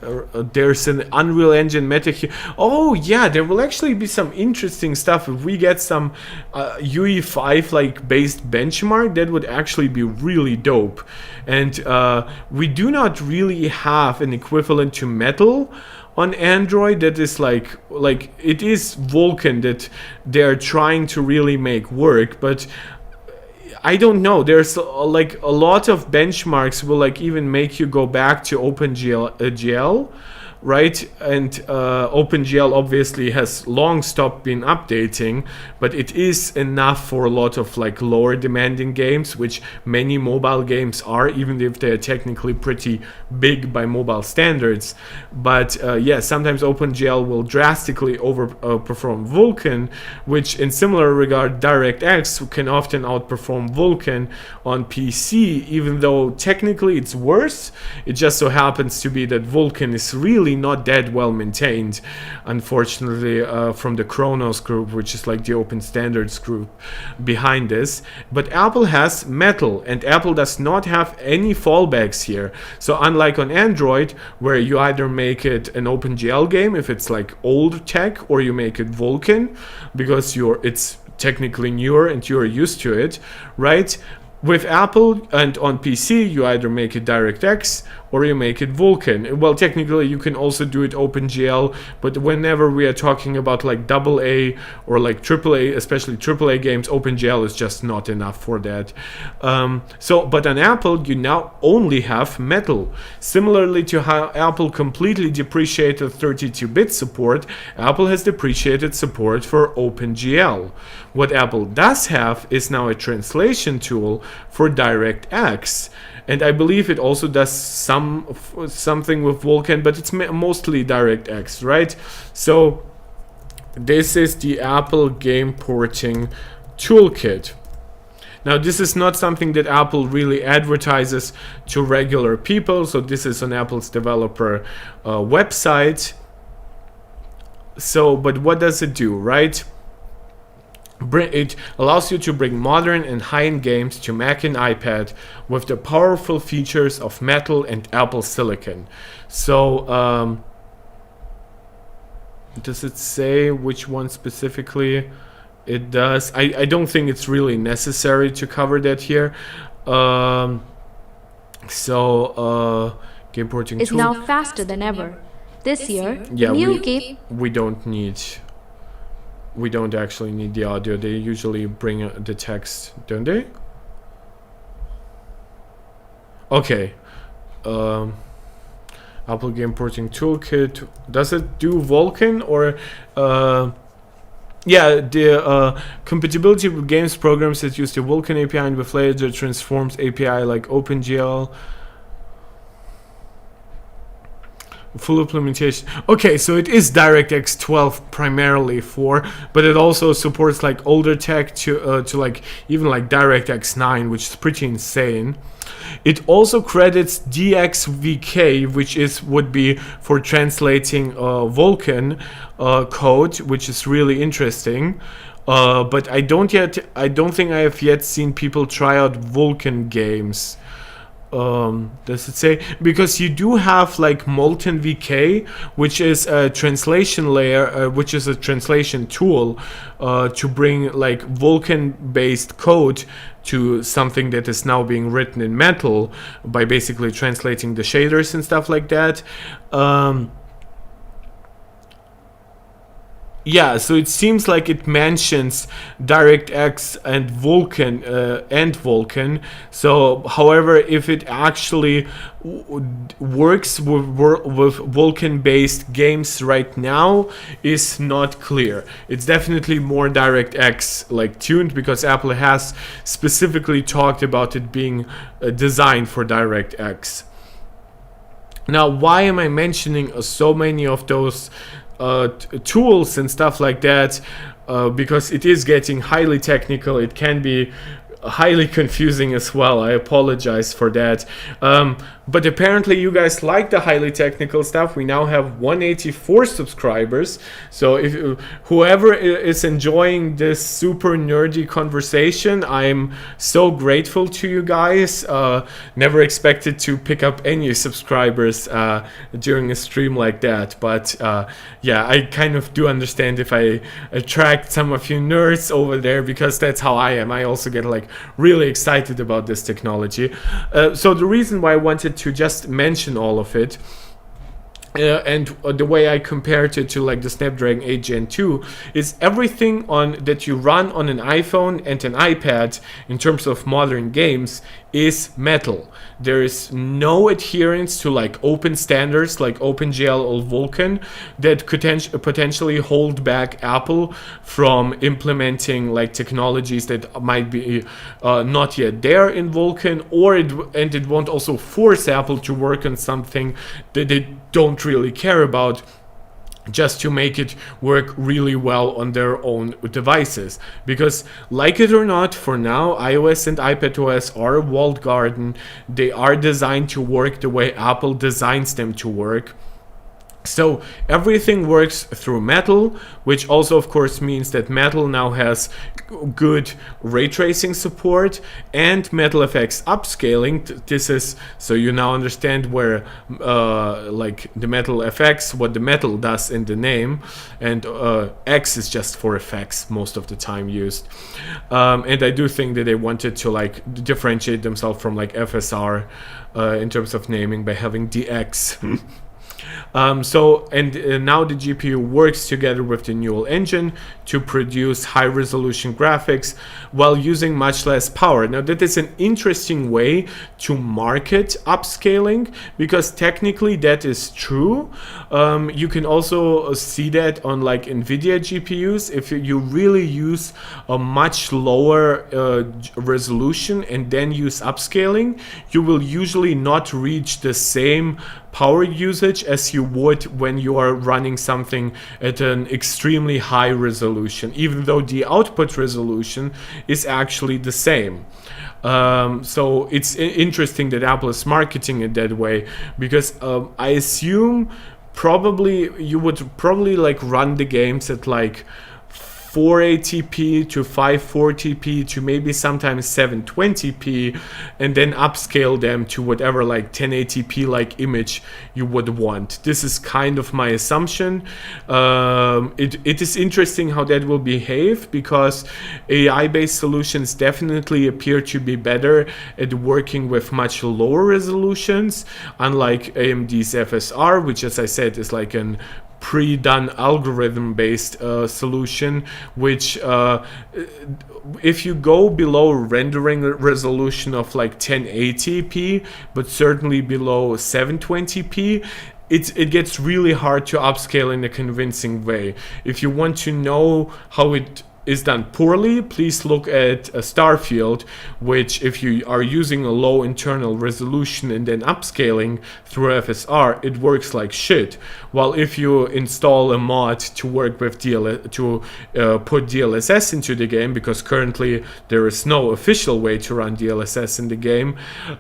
there's an Unreal Engine meta here? Oh yeah, there will actually be some interesting stuff if we get some UE5 like based benchmark. That would actually be really dope. And we do not really have an equivalent to Metal on Android that is like it is Vulkan that they're trying to really make work, but I don't know. There's like a lot of benchmarks will like even make you go back to OpenGL, right? And OpenGL obviously has long stopped being updating, but it is enough for a lot of like lower demanding games, which many mobile games are, even if they're technically pretty big by mobile standards. But yeah, sometimes OpenGL will drastically overperform Vulkan, which in similar regard, DirectX can often outperform Vulkan on PC, even though technically it's worse. It just so happens to be that Vulkan is really not that well maintained, unfortunately, from the Kronos group, which is like the open standards group behind this. But Apple has Metal, and Apple does not have any fallbacks here. So unlike on Android, where you either make it an OpenGL game if it's like old tech, or you make it Vulkan because it's technically newer and you're used to it, right? With Apple and on PC, you either make it DirectX or you make it Vulkan. Well, technically, you can also do it OpenGL, but whenever we are talking about like AA or like AAA, especially AAA games, OpenGL is just not enough for that. But on Apple, you now only have Metal. Similarly to how Apple completely depreciated 32-bit support, Apple has depreciated support for OpenGL. What Apple does have is now a translation tool for DirectX. And I believe it also does something with Vulkan, but it's mostly DirectX, right? So this is the Apple game porting toolkit. Now, this is not something that Apple really advertises to regular people. So this is on Apple's developer website. So, but what does it do, right? It allows you to bring modern and high-end games to Mac and iPad with the powerful features of Metal and Apple Silicon. So, does it say which one specifically it does? I don't think it's really necessary to cover that here. Game porting Is tool now faster than ever. This year, Yeah, new game we don't actually need the audio. They usually bring the text, don't they? Okay. Apple Game Porting Toolkit. Does it do Vulkan or yeah, the compatibility with games programs that use the Vulkan API and with later transforms API like OpenGL. Full implementation. Okay, so it is DirectX 12 primarily for, but it also supports like older tech to like even like DirectX 9, which is pretty insane. It also credits DXVK, which would be for translating Vulkan code, which is really interesting. But I don't think I have yet seen people try out Vulkan games. Does it say? Because you do have like Molten VK, which is a translation layer, which is a translation tool to bring like Vulkan based code to something that is now being written in Metal by basically translating the shaders and stuff like that. Yeah, so it seems like it mentions DirectX and Vulkan. So, however, if it actually works with Vulkan-based games right now is not clear. It's definitely more DirectX like tuned because Apple has specifically talked about it being designed for DirectX. Now, why am I mentioning so many of those tools and stuff like that? Because it is getting highly technical. It can be highly confusing as well. I apologize for that. But apparently you guys like the highly technical stuff. We now have 184 subscribers. So if whoever is enjoying this super nerdy conversation, I'm so grateful to you guys. Never expected to pick up any subscribers during a stream like that. But yeah, I kind of do understand if I attract some of you nerds over there, because that's how I am. I also get like really excited about this technology. So the reason why I wanted to just mention all of it and the way I compared it to like the Snapdragon 8 Gen 2 is everything that you run on an iPhone and an iPad in terms of modern games is Metal. There is no adherence to like open standards like OpenGL or Vulkan that could potentially hold back Apple from implementing like technologies that might be not yet there in Vulkan, and it won't also force Apple to work on something that they don't really care about, just to make it work really well on their own devices. Because like it or not, for now iOS and iPadOS are a walled garden. They are designed to work the way Apple designs them to work. So everything works through Metal, which also of course means that Metal now has good ray tracing support and MetalFX upscaling. This is so you now understand where like the MetalFX, what the Metal does in the name, and X is just for effects most of the time used. And I do think that they wanted to like differentiate themselves from like FSR in terms of naming by having DX. Now the GPU works together with the neural engine to produce high-resolution graphics while using much less power. Now that is an interesting way to market upscaling, because technically that is true. You can also see that on like NVIDIA GPUs. If you really use a much lower resolution and then use upscaling, you will usually not reach the same power usage as you would when you are running something at an extremely high resolution, even though the output resolution is actually the same. So it's interesting that Apple is marketing it that way, because I assume you would probably like run the games at like 480p to 540p to maybe sometimes 720p, and then upscale them to whatever like 1080p like image you would want. This is kind of my assumption. It is interesting how that will behave, because AI based solutions definitely appear to be better at working with much lower resolutions, unlike AMD's FSR, which, as I said, is like an pre-done algorithm-based solution, which if you go below rendering resolution of like 1080p, but certainly below 720p, it gets really hard to upscale in a convincing way. If you want to know how it is done poorly, please look at Starfield, which, if you are using a low internal resolution and then upscaling through FSR, it works like shit. While if you install a mod to work with put DLSS into the game, because currently there is no official way to run DLSS in the game,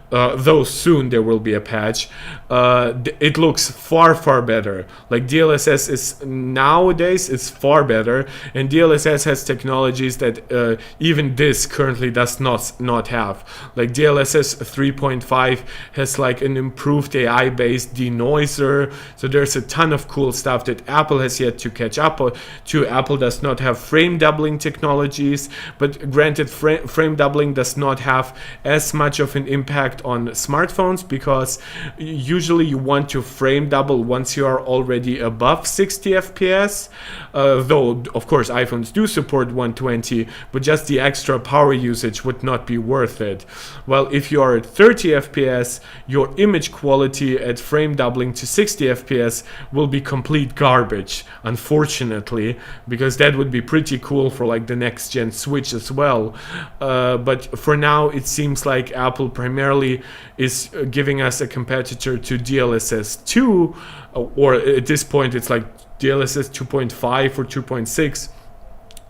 though soon there will be a patch, it looks far better. Like DLSS is nowadays is far better, and DLSS has technologies that even this currently does not have. Like DLSS 3.5 has like an improved AI based denoiser, so there's a ton of cool stuff that Apple has yet to catch up to. Apple does not have frame doubling technologies, but granted, frame doubling does not have as much of an impact on smartphones, because usually you want to frame double once you are already above 60 FPS, though of course iPhones do support 120, but just the extra power usage would not be worth it. Well, if you are at 30 FPS, your image quality at frame doubling to 60 FPS will be complete garbage, unfortunately, because that would be pretty cool for like the next gen Switch as well. But for now, it seems like Apple primarily is giving us a competitor to DLSS 2, or at this point it's like DLSS 2.5 or 2.6.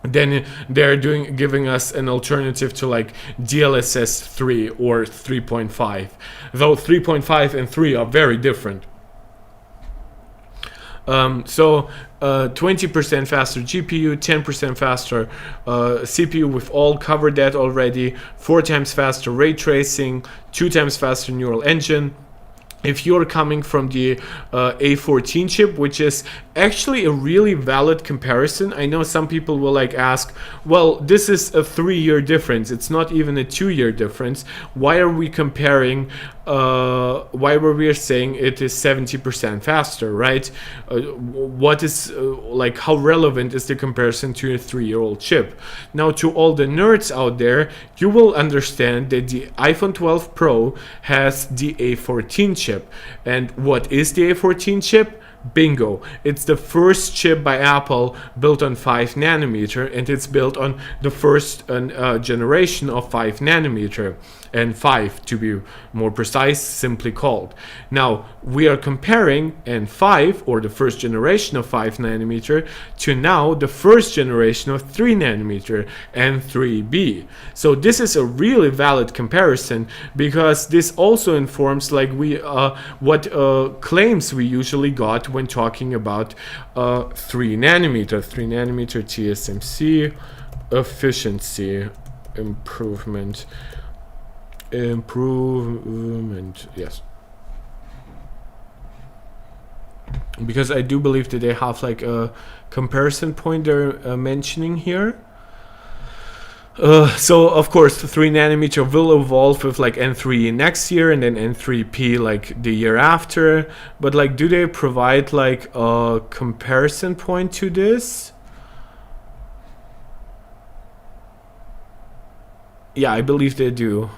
Then they're giving us an alternative to like DLSS 3 or 3.5, though 3.5 and 3 are very different. 20% faster GPU, 10% faster CPU, we've all covered that already. 4 times faster ray tracing, 2 times faster neural engine. If you're coming from the A14 chip, which is actually a really valid comparison. I know some people will like ask, well, this is a 3-year difference. It's not even a 2-year difference. Why are we comparing? Why were we saying it is 70% faster, right? What is like, how relevant is the comparison to a 3-year-old chip? Now, to all the nerds out there, you will understand that the iPhone 12 Pro has the A14 chip. And what is the A14 chip? Bingo. It's the first chip by Apple built on 5 nanometer, and it's built on the first generation of 5 nanometer, and 5 to be more precise, simply called. Now we are comparing N5, or the first generation of 5 nanometer, to now the first generation of 3 nanometer, N3B. So this is a really valid comparison, because this also informs like what claims we usually got when talking about 3 nanometer TSMC efficiency improvement, yes, because I do believe that they have like a comparison point they're mentioning here. So of course 3 nanometer will evolve with like N3 next year, and then N3P like the year after. But like, do they provide like a comparison point to this? Yeah, I believe they do.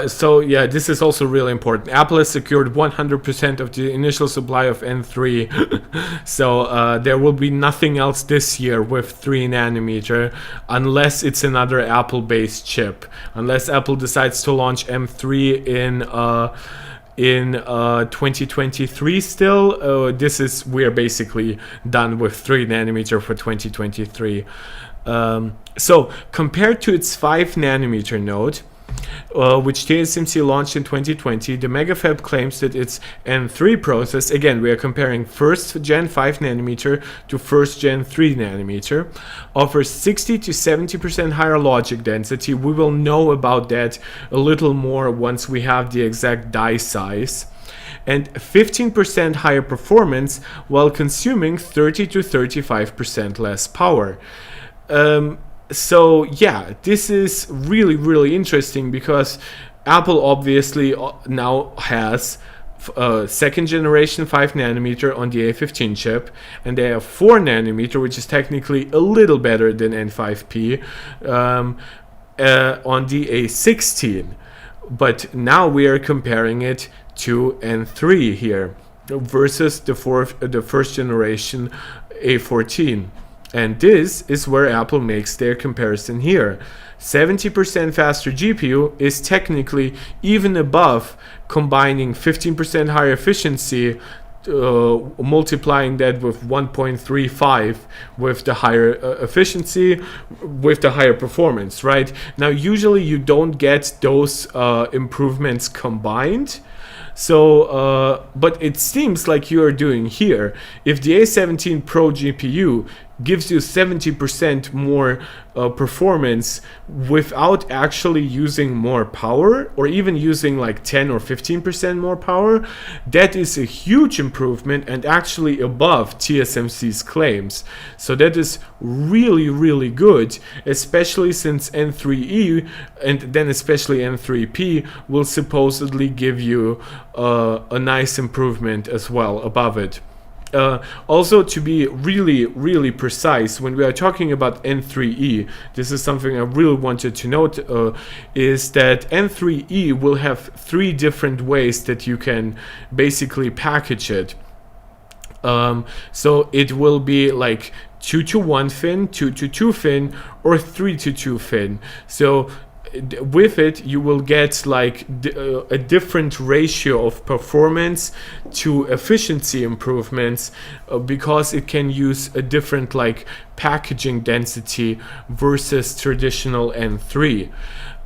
So this is also really important. Apple has secured 100% of the initial supply of N3, so there will be nothing else this year with 3 nanometer, unless it's another Apple-based chip. Unless Apple decides to launch M3 in 2023 still. We're basically done with 3 nanometer for 2023. So compared to its 5 nanometer node, which TSMC launched in 2020, the MegaFab claims that its N3 process, again we are comparing first gen 5 nanometer to first gen 3 nanometer, offers 60 to 70% higher logic density. We will know about that a little more once we have the exact die size, and 15% higher performance while consuming 30 to 35% less power. So yeah, this is really interesting because Apple obviously now has second generation 5 nanometer on the A15 chip, and they have 4 nanometer, which is technically a little better than N5P, on the A16. But now we are comparing it to N3 here versus the first generation A14. And this is where Apple makes their comparison here. 70% faster GPU is technically even above combining 15% higher efficiency, multiplying that with 1.35 with the higher efficiency, with the higher performance, right? Now, usually you don't get those improvements combined. So, but it seems like you are doing here. If the A17 Pro GPU gives you 70% more performance without actually using more power, or even using like 10 or 15% more power, that is a huge improvement and actually above TSMC's claims. So that is really good, especially since N3E and then especially N3P will supposedly give you a nice improvement as well above it. Also, to be really precise, when we are talking about N3E, this is something I really wanted to note, is that N3E will have 3 different ways that you can basically package it. So it will be like 2 to 1 fin, 2 to 2 fin, or 3 to 2 fin. So with it you will get like a different ratio of performance to efficiency improvements, because it can use a different like packaging density versus traditional N3.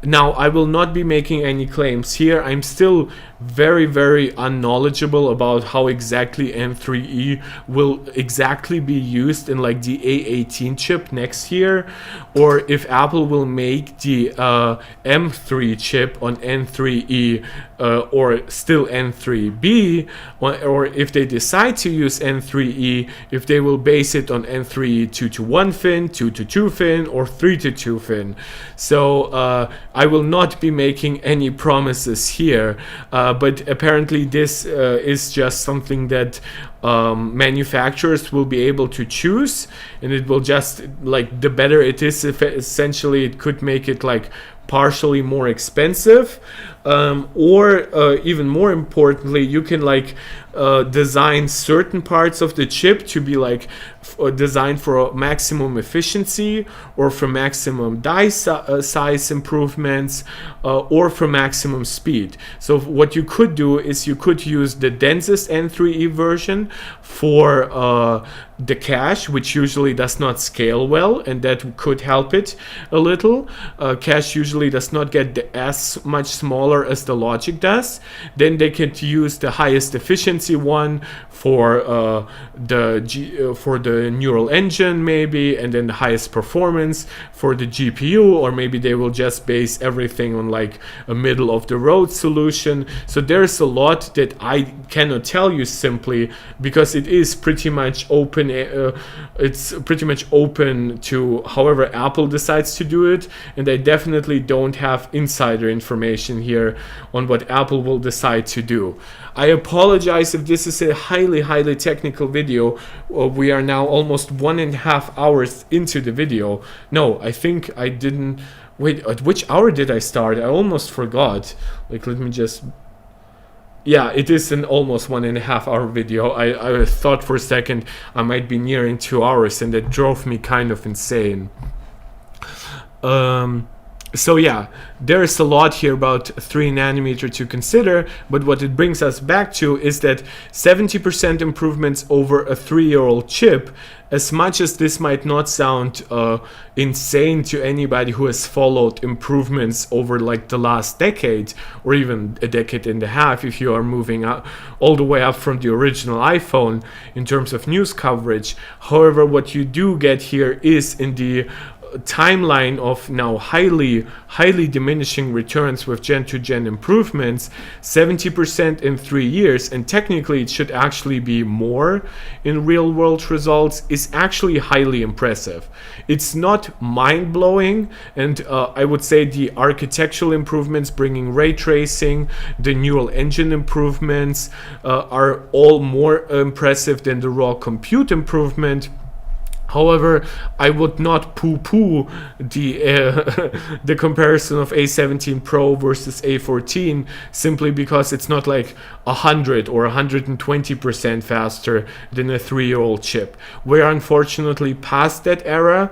Now, I will not be making any claims here. I'm still very unknowledgeable about how exactly N3E will exactly be used in like the A18 chip next year, or if Apple will make the M3 chip on N3E or still N3B, or if they decide to use N3E, if they will base it on N3E 2 to 1 fin, 2 to 2 fin, or 3 to 2 fin. So I will not be making any promises here, but apparently this is just something that manufacturers will be able to choose, and it will just, like, the better it is, if essentially it could make it like partially more expensive, or even more importantly, you can like design certain parts of the chip to be like designed for maximum efficiency, or for maximum die size improvements, or for maximum speed. So what you could do is you could use the densest N3E version for the cache, which usually does not scale well, and that could help it a little. Cache usually does not get as much smaller as the logic does. Then they could use the highest efficiency one for the neural engine maybe, and then the highest performance for the GPU, or maybe they will just base everything on like a middle of the road solution. So there's a lot that I cannot tell you simply because it is pretty much open. It's pretty much open to however Apple decides to do it, and I definitely don't have insider information here on what Apple will decide to do. I apologize if this is a highly technical video. We are now almost 1.5 hours into the video. No, I think I didn't. Wait, at which hour did I start? I almost forgot. Like, let me just. Yeah, it is an almost 1.5 hour video. I thought for a second I might be nearing 2 hours, and that drove me kind of insane. So yeah, there's a lot here about 3 nanometer to consider, but what it brings us back to is that 70% improvements over a 3-year-old chip. As much as this might not sound insane to anybody who has followed improvements over like the last decade or even a decade and a half, if you are moving up all the way up from the original iPhone in terms of news coverage. However, what you do get here is in the timeline of now highly diminishing returns with gen to gen improvements, 70% in 3 years, and technically it should actually be more in real world results, is actually highly impressive. It's not mind-blowing, and I would say the architectural improvements, bringing ray tracing, the neural engine improvements are all more impressive than the raw compute improvement. However, I would not poo-poo the comparison of A17 Pro versus A14 simply because it's not like 100 or 120% faster than a 3-year-old chip. We're unfortunately past that era,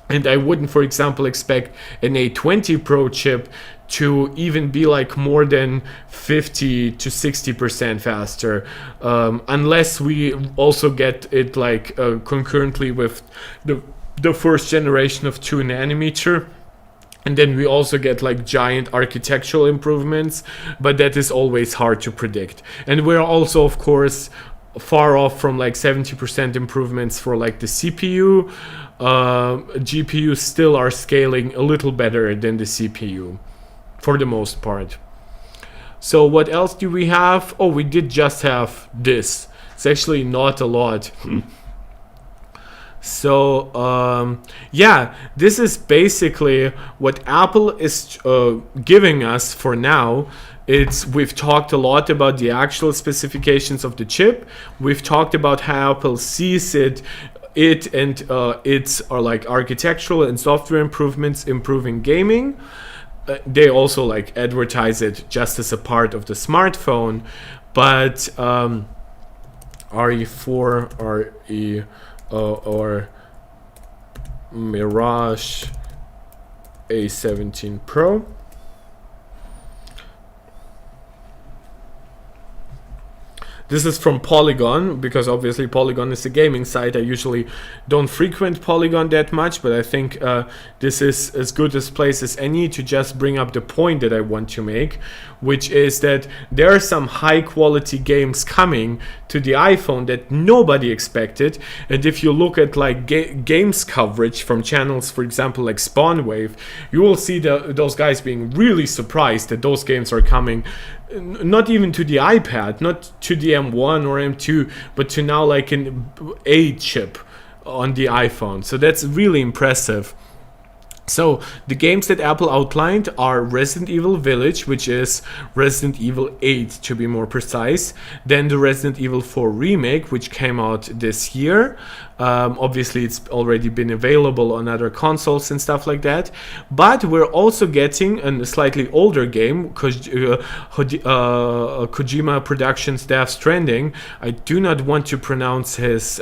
and I wouldn't, for example, expect an A20 Pro chip to even be like more than 50 to 60% faster, unless we also get it like concurrently with the first generation of 2 nanometer. And then we also get like giant architectural improvements, but that is always hard to predict. And we're also, of course, far off from like 70% improvements for like the CPU. GPUs still are scaling a little better than the CPU for the most part. So what else do we have? Oh, we did just have this. It's actually not a lot. So yeah, this is basically what Apple is giving us for now. We've talked a lot about the actual specifications of the chip. We've talked about how Apple sees it and its like architectural and software improvements improving gaming. They also like advertise it just as a part of the smartphone, but RE4, RE or Mirage A17 Pro. This is from Polygon, because obviously Polygon is a gaming site. I usually don't frequent Polygon that much, but I think this is as good a place as any to just bring up the point that I want to make, which is that there are some high quality games coming to the iPhone that nobody expected. And if you look at like games coverage from channels, for example, like Spawnwave, you will see those guys being really surprised that those games are coming not even to the iPad, not to the M1 or M2, but to now like an A chip on the iPhone. So that's really impressive. So the games that Apple outlined are Resident Evil Village, which is Resident Evil 8 to be more precise, then the Resident Evil 4 remake, which came out this year. Obviously it's already been available on other consoles and stuff like that, but we're also getting a slightly older game, Kojima Productions' Death Stranding. I do not want to pronounce his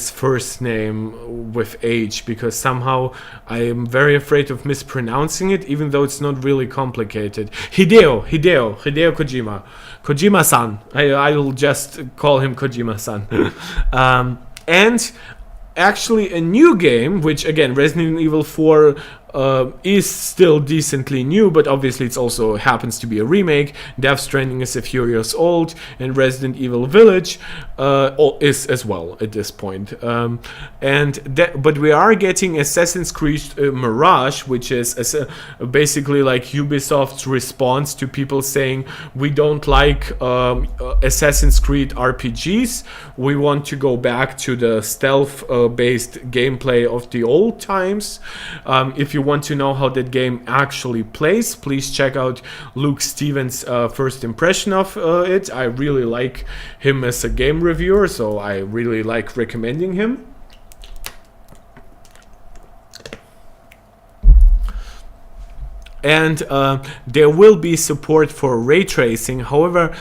first name with H, because somehow I am very afraid of mispronouncing it, even though it's not really complicated. Hideo Kojima. Kojima-san. I'll just call him Kojima-san. And actually a new game, which again, Resident Evil 4 is still decently new, but obviously it also happens to be a remake. Death Stranding is a few years old, and Resident Evil Village is as well at this point. But we are getting Assassin's Creed Mirage, which is basically like Ubisoft's response to people saying we don't like Assassin's Creed RPGs. We want to go back to the stealth-based gameplay of the old times. If you want to know how that game actually plays, please check out Luke Stevens' first impression of it. I really like him as a game reviewer, so I really like recommending him. and there will be support for ray tracing. However,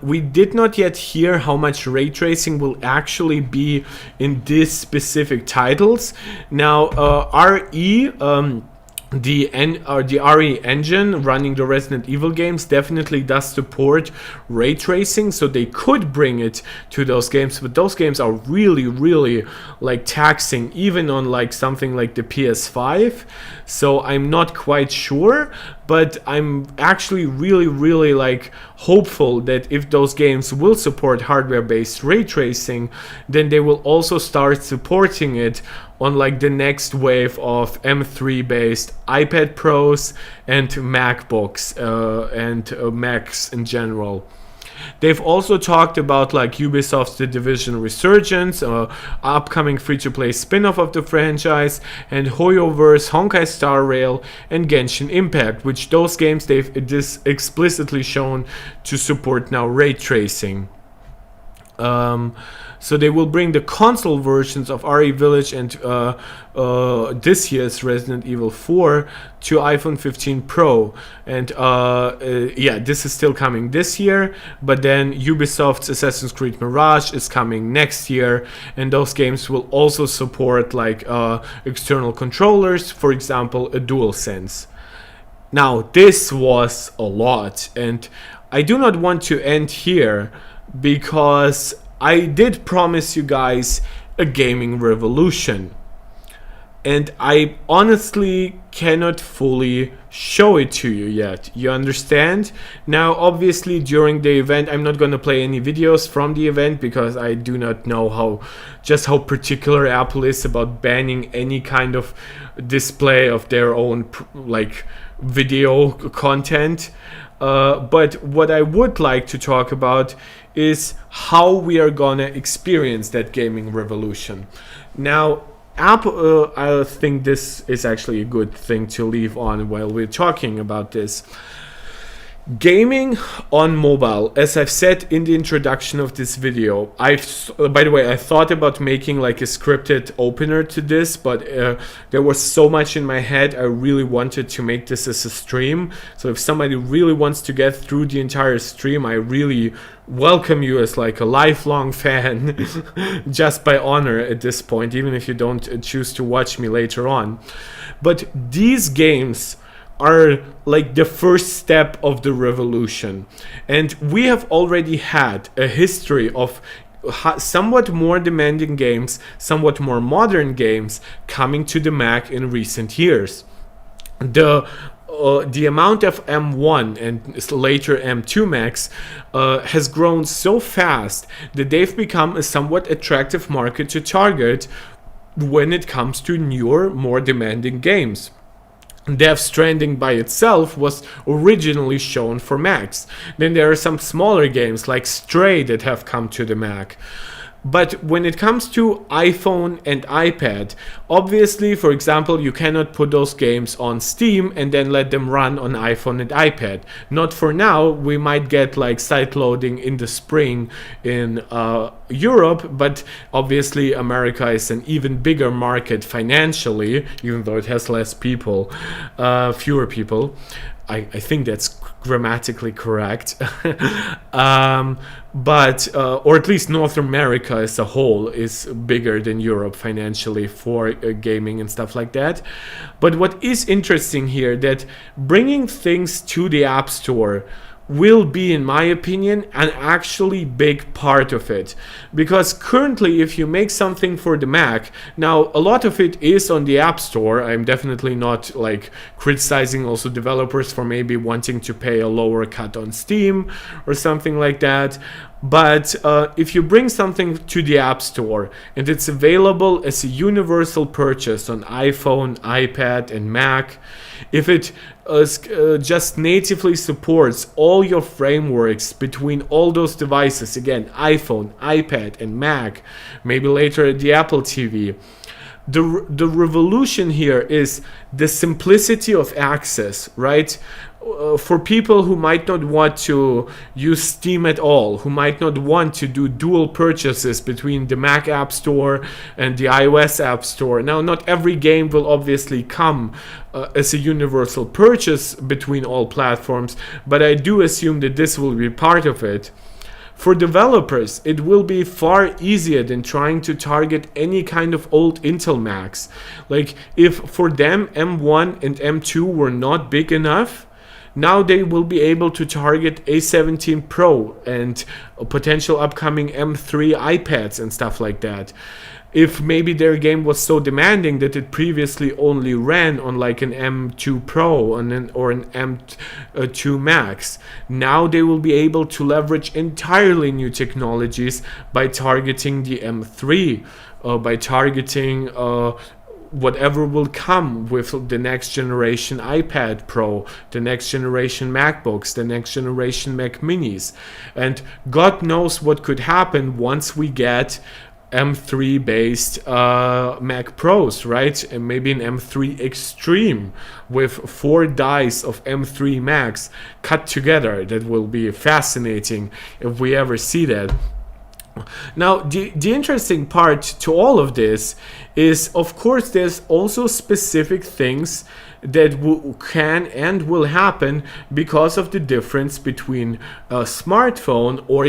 we did not yet hear how much ray tracing will actually be in these specific titles. Now, RE, the RE engine running the Resident Evil games definitely does support ray tracing, so they could bring it to those games, but those games are really like taxing, even on like something like the PS5. So I'm not quite sure, but I'm actually really like hopeful that if those games will support hardware-based ray tracing, then they will also start supporting it on like the next wave of M3 based iPad Pros and MacBooks and Macs in general. They've also talked about like Ubisoft's The Division Resurgence, upcoming free-to-play spin-off of the franchise, and Hoyoverse, Honkai Star Rail, and Genshin Impact, which those games they've explicitly shown to support now ray tracing. So they will bring the console versions of RE Village and this year's Resident Evil 4 to iPhone 15 Pro. And yeah, this is still coming this year, but then Ubisoft's Assassin's Creed Mirage is coming next year, and those games will also support like external controllers, for example, a DualSense. Now, this was a lot, and I do not want to end here, because I did promise you guys a gaming revolution, and I honestly cannot fully show it to you yet. You understand? Now, obviously, during the event, I'm not going to play any videos from the event, because I do not know how particular Apple is about banning any kind of display of their own like video content. But what I would like to talk about is how we are gonna experience that gaming revolution. Now, Apple, I think this is actually a good thing to leave on while we're talking about this. Gaming on mobile, as I've said in the introduction of this video, by the way, I thought about making like a scripted opener to this, but there was so much in my head. I really wanted to make this as a stream. So if somebody really wants to get through the entire stream, I really welcome you as like a lifelong fan, just by honor at this point, even if you don't choose to watch me later on. But these games are like the first step of the revolution, and we have already had a history of somewhat more demanding games, somewhat more modern games coming to the Mac in recent years. The amount of M1 and later M2 Macs has grown so fast that they've become a somewhat attractive market to target when it comes to newer, more demanding games. Death Stranding by itself was originally shown for Macs. Then there are some smaller games like Stray that have come to the Mac. But when it comes to iPhone and iPad, obviously, for example, you cannot put those games on Steam and then let them run on iPhone and iPad. Not for now. We might get like site loading in the spring in Europe, but obviously America is an even bigger market financially, even though it has less people, fewer people. I think that's grammatically correct. But or at least North America as a whole is bigger than Europe financially for gaming and stuff like that. But what is interesting here, that bringing things to the App Store will be, in my opinion, an actually big part of it. Because currently, if you make something for the Mac, now a lot of it is on the App Store. I'm definitely not like criticizing also developers for maybe wanting to pay a lower cut on Steam or something like that. But if you bring something to the App Store and it's available as a universal purchase on iPhone, iPad, and Mac, if it just natively supports all your frameworks between all those devices, again, iPhone, iPad, and Mac, maybe later the Apple TV, the revolution here is the simplicity of access, right? for people who might not want to use Steam at all, who might not want to do dual purchases between the Mac App Store and the iOS App Store. Now, not every game will obviously come as a universal purchase between all platforms, but I do assume that this will be part of it. For developers, it will be far easier than trying to target any kind of old Intel Macs. Like, if for them M1 and M2 were not big enough, now they will be able to target A17 Pro and potential upcoming M3 iPads and stuff like that. If maybe their game was so demanding that it previously only ran on like an M2 Pro or an M2 Max, now they will be able to leverage entirely new technologies by targeting the M3, by targeting whatever will come with the next generation iPad Pro, the next generation MacBooks, the next generation Mac Minis. And God knows what could happen once we get M3 based Mac Pros, right? And maybe an M3 Extreme with 4 dies of M3 Macs cut together. That will be fascinating if we ever see that. Now, the interesting part to all of this is, of course, there's also specific things that can and will happen because of the difference between a smartphone or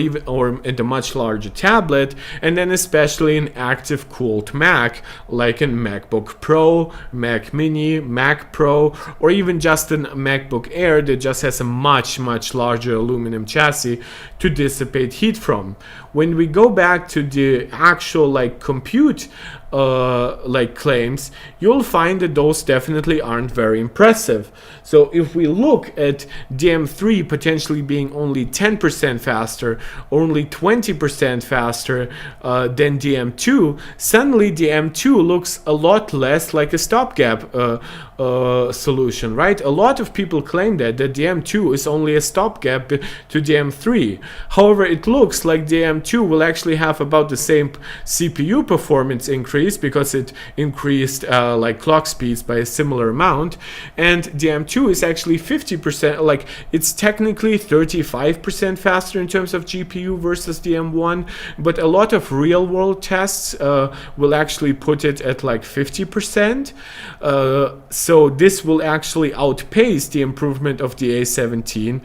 a much larger tablet, and then especially an active cooled Mac like a MacBook Pro, Mac Mini, Mac Pro, or even just a MacBook Air that just has a much larger aluminum chassis to dissipate heat from. When we go back to the actual like compute claims, you'll find that those definitely aren't very impressive. So if we look at DM3 potentially being only 10% faster, only 20% faster than DM2, suddenly DM2 looks a lot less like a stopgap solution, right? A lot of people claim that DM2 is only a stopgap to DM3. However, it looks like DM2 will actually have about the same CPU performance increase because it increased like clock speeds by a similar amount, and DM2 is actually 50%, like it's technically 35% faster in terms of GPU versus DM1, but a lot of real world tests will actually put it at like 50%. So this will actually outpace the improvement of the A17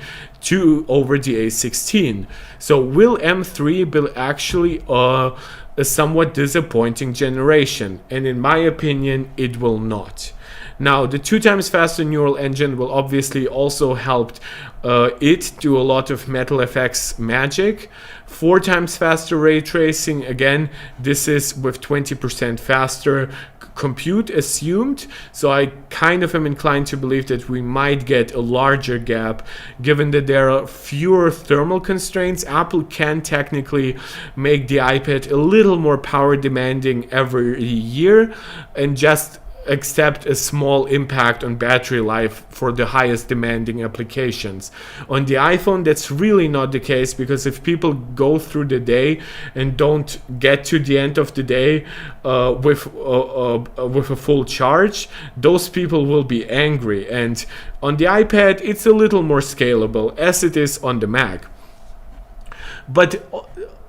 over the A16. So will M3 be actually a somewhat disappointing generation? And in my opinion, it will not. Now, the 2 times faster neural engine will obviously also help it do a lot of MetalFX magic. 4 times faster ray tracing, again, this is with 20% faster compute assumed, so I kind of am inclined to believe that we might get a larger gap given that there are fewer thermal constraints. Apple can technically make the iPad a little more power demanding every year and just accept a small impact on battery life for the highest demanding applications. On the iPhone, that's really not the case, because if people go through the day and don't get to the end of the day with a full charge, those people will be angry. And on the iPad, it's a little more scalable, as it is on the Mac. But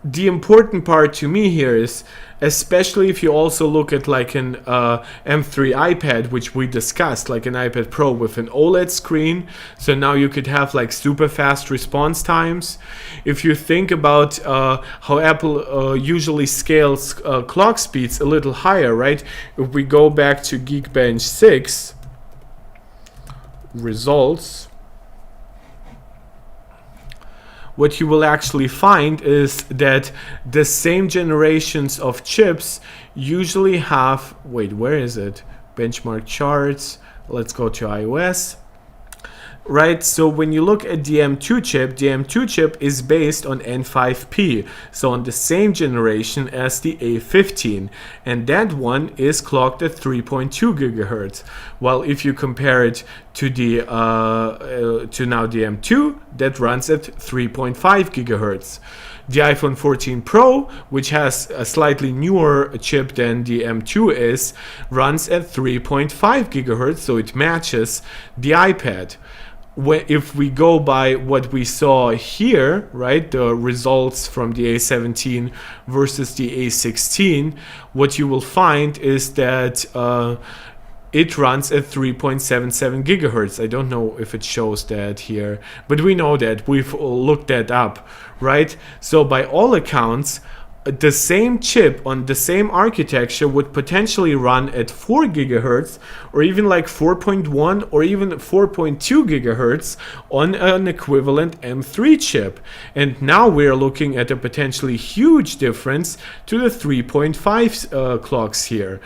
the important part to me here is, especially if you also look at like an M3 iPad, which we discussed, like an iPad Pro with an OLED screen, so now you could have like super fast response times. If you think about how Apple usually scales clock speeds a little higher, right? If we go back to Geekbench 6 results, what you will actually find is that the same generations of chips usually have, wait, where is it? Benchmark charts, let's go to iOS. Right, so when you look at the M2 chip is based on N5P, so on the same generation as the A15, and that one is clocked at 3.2 gigahertz. While if you compare it to the to now the M2, that runs at 3.5 gigahertz. The iPhone 14 Pro, which has a slightly newer chip than the M2 is, runs at 3.5 gigahertz, so it matches the iPad. if we go by what we saw here, right, the results from the A17 versus the A16, what you will find is that it runs at 3.77 gigahertz. I don't know if it shows that here, but we know that. We've looked that up, right? So by all accounts, the same chip on the same architecture would potentially run at 4 gigahertz or even like 4.1 or even 4.2 gigahertz on an equivalent M3 chip. And now we're looking at a potentially huge difference to the 3.5 clocks here.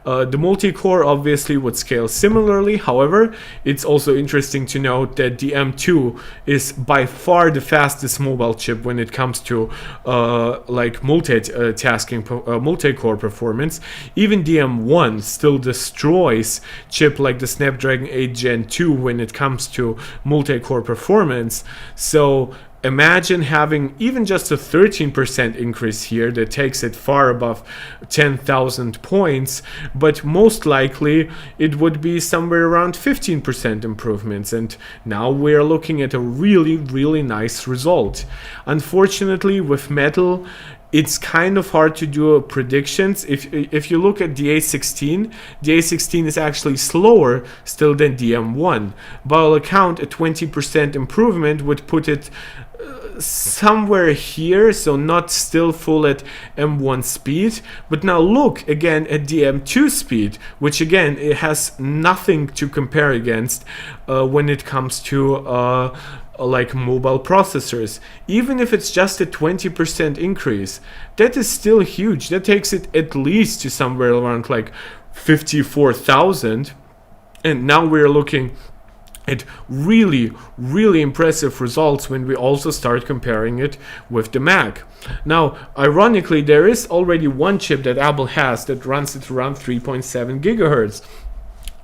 The multi-core obviously would scale similarly. However, it's also interesting to note that the M2 is by far the fastest mobile chip when it comes to like multitasking, multi-core performance. Even the M1 still destroys chip like the Snapdragon 8 Gen 2 when it comes to multi-core performance. So imagine having even just a 13% increase here that takes it far above 10,000 points, but most likely it would be somewhere around 15% improvements, and now we're looking at a really nice result. Unfortunately, with Metal, it's kind of hard to do predictions. If you look at the A16 is actually slower still than the M1. By all account, a 20% improvement would put it somewhere here, so not still full at M1 speed. But now look again at the M2 speed, which again, it has nothing to compare against when it comes to like mobile processors. Even if it's just a 20% increase, that is still huge. That takes it at least to somewhere around like 54,000. And now we're looking at really impressive results when we also start comparing it with the Mac. Now, ironically, there is already one chip that Apple has that runs at around 3.7 gigahertz.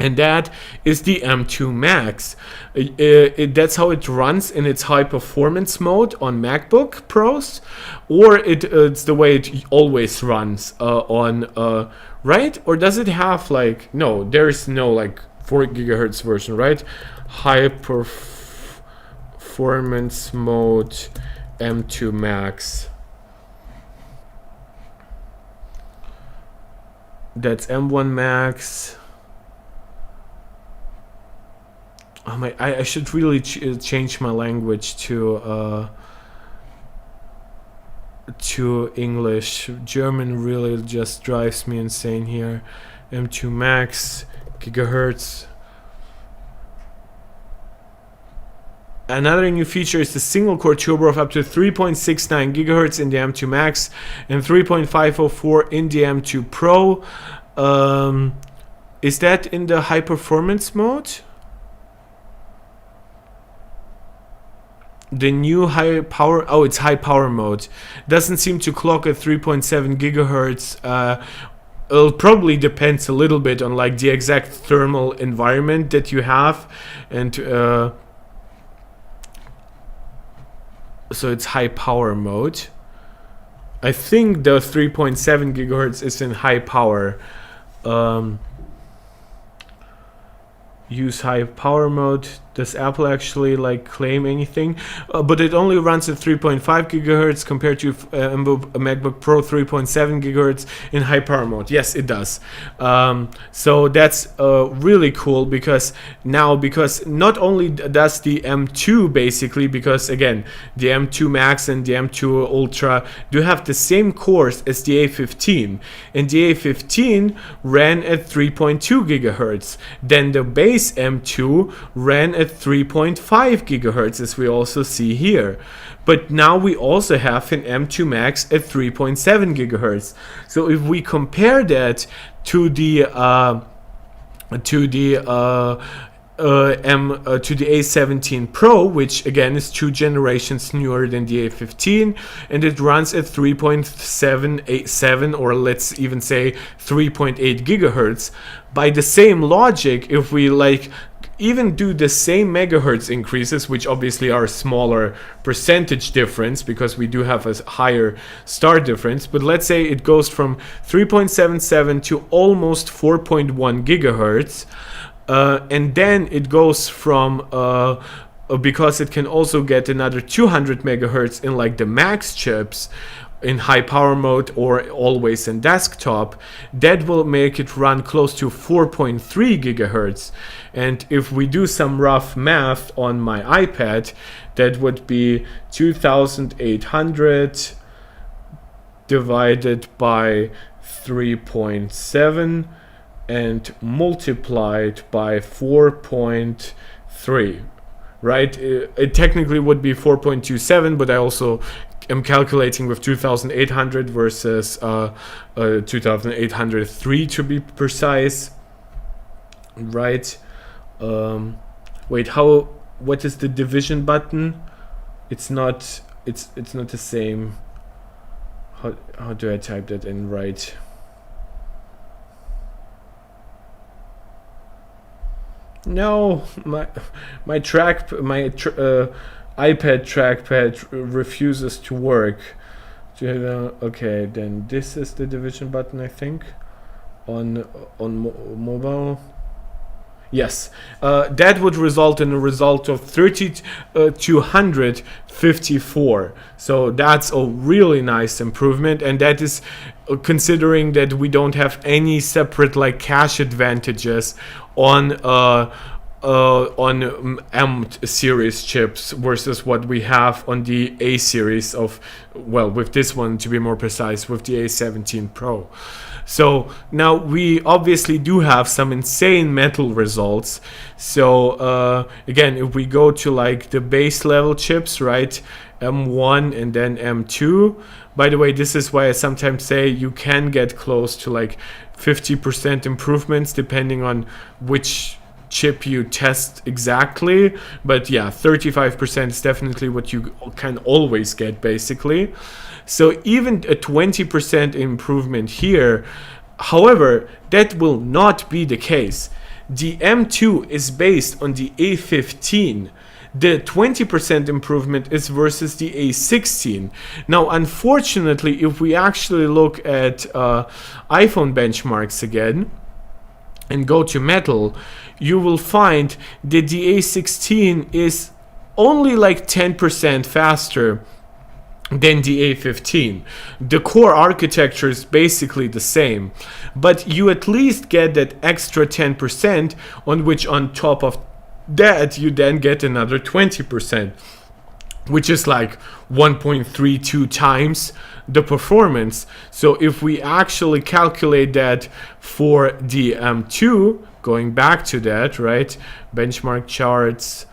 And that is the M2 Max. That's how it runs in its high performance mode on MacBook Pros, or it's the way it always runs on, right? Or does it have like, no, there is no like 4 gigahertz version, right? High performance mode M2 Max. That's M1 Max. I should really change my language to English. German really just drives me insane here. M2 Max, gigahertz. Another new feature is the single core turbo of up to 3.69 gigahertz in the M2 Max and 3.504 in the M2 Pro. Is that in the high performance mode? The new high power, oh, it's high power mode. Doesn't seem to clock at 3.7 gigahertz. It probably depends a little bit on like the exact thermal environment that you have, and so it's high power mode. I think the 3.7 gigahertz is in high power. Use high power mode. Does Apple actually like claim anything? But it only runs at 3.5 gigahertz compared to a MacBook Pro 3.7 gigahertz in high power mode. Yes, it does. So that's really cool because not only does the M2 basically, because again, the M2 Max and the M2 Ultra do have the same cores as the A15, and the A15 ran at 3.2 gigahertz. Then the base M2 ran at 3.5 gigahertz, as we also see here. But now we also have an M2 Max at 3.7 gigahertz. So if we compare that to the A17 Pro, which again is 2 generations newer than the A15, and it runs at 3.787, or let's even say 3.8 gigahertz. By the same logic, if we like even do the same megahertz increases, which obviously are a smaller percentage difference because we do have a higher star difference, but let's say it goes from 3.77 to almost 4.1 gigahertz, and then it goes from because it can also get another 200 megahertz in like the max chips in high power mode or always in desktop, that will make it run close to 4.3 gigahertz. And if we do some rough math on my iPad, that would be 2800 divided by 3.7 and multiplied by 4.3, right? It technically would be 4.27, but I also am calculating with 2800 versus 2803 to be precise, right? Wait, what is the division button? It's not the same. How do I type that in right? No, my iPad trackpad refuses to work. Okay, then this is the division button, I think, on mobile. Yes, that would result in a result of 3254. So that's a really nice improvement, and that is considering that we don't have any separate like cache advantages on M series chips versus what we have on the A series of, well, with this one to be more precise, with the A17 Pro. So now we obviously do have some insane metal results. So again, if we go to like the base level chips, right, M1 and then M2, by the way, this is why I sometimes say you can get close to like 50% improvements depending on which chip you test exactly, but yeah, 35% is definitely what you can always get basically. So even a 20% improvement here, however, that will not be the case. The M2 is based on the A15. The 20% improvement is versus the A16. Now, unfortunately, if we actually look at iPhone benchmarks again and go to Metal, you will find that the A16 is only like 10% faster than the A15. The core architecture is basically the same, but you at least get that extra 10%, on which on top of that you then get another 20%, which is like 1.32 times the performance. So if we actually calculate that for the M2, going back to that, right, benchmark charts,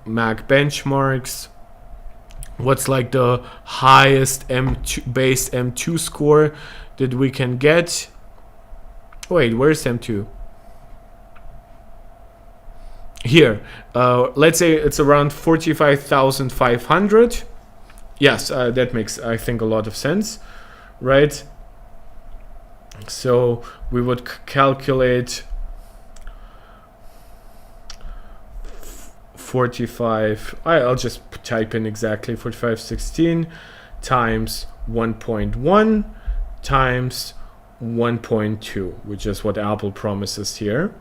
Mac benchmarks, what's like the highest M2 base M2 score that we can get? Wait, where's M2? Here, let's say it's around 45,500. Yes, that makes, I think, a lot of sense, right? So we would calculate 45, I'll just type in exactly 4516 times 1.1 times 1.2, which is what Apple promises here.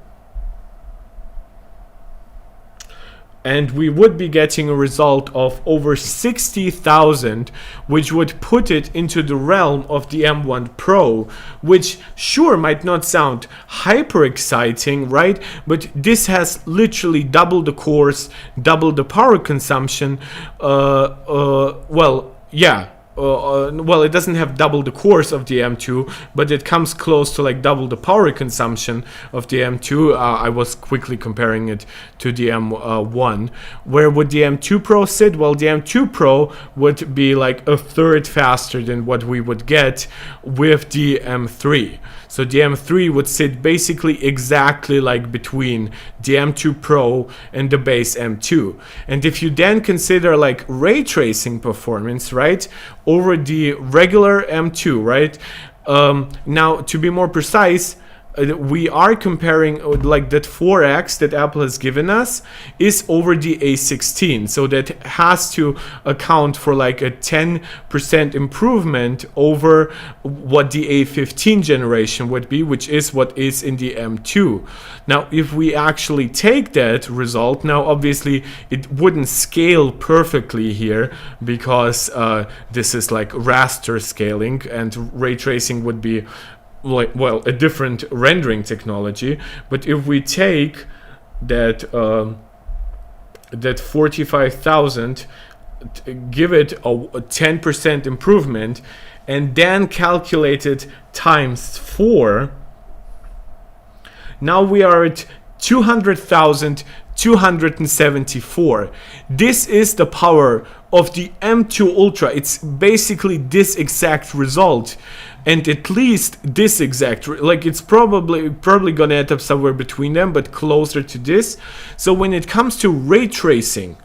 And we would be getting a result of over 60,000, which would put it into the realm of the M1 Pro, which sure might not sound hyper exciting, right? But this has literally double the cores, double the power consumption. Well, yeah. Well, it doesn't have double the cores of the M2, but it comes close to like double the power consumption of the M2. I was quickly comparing it to the M1. Where would the M2 Pro sit? Well, the M2 Pro would be like a third faster than what we would get with the M3. So the M3 would sit basically exactly like between the M2 Pro and the base M2. And if you then consider like ray tracing performance, right, over the regular M2, right? Now, to be more precise, we are comparing like that 4x that Apple has given us is over the A16, so that has to account for like a 10% improvement over what the A15 generation would be, which is what is in the M2. Now if we actually take that result, now obviously it wouldn't scale perfectly here because this is like raster scaling, and ray tracing would be like, well, a different rendering technology. But if we take that that 45,000, give it a 10% improvement, and then calculate it times 4, now we are at 200,274. This is the power of the M2 Ultra. It's basically this exact result, and at least this exact, like it's probably gonna end up somewhere between them, but closer to this. So when it comes to ray tracing,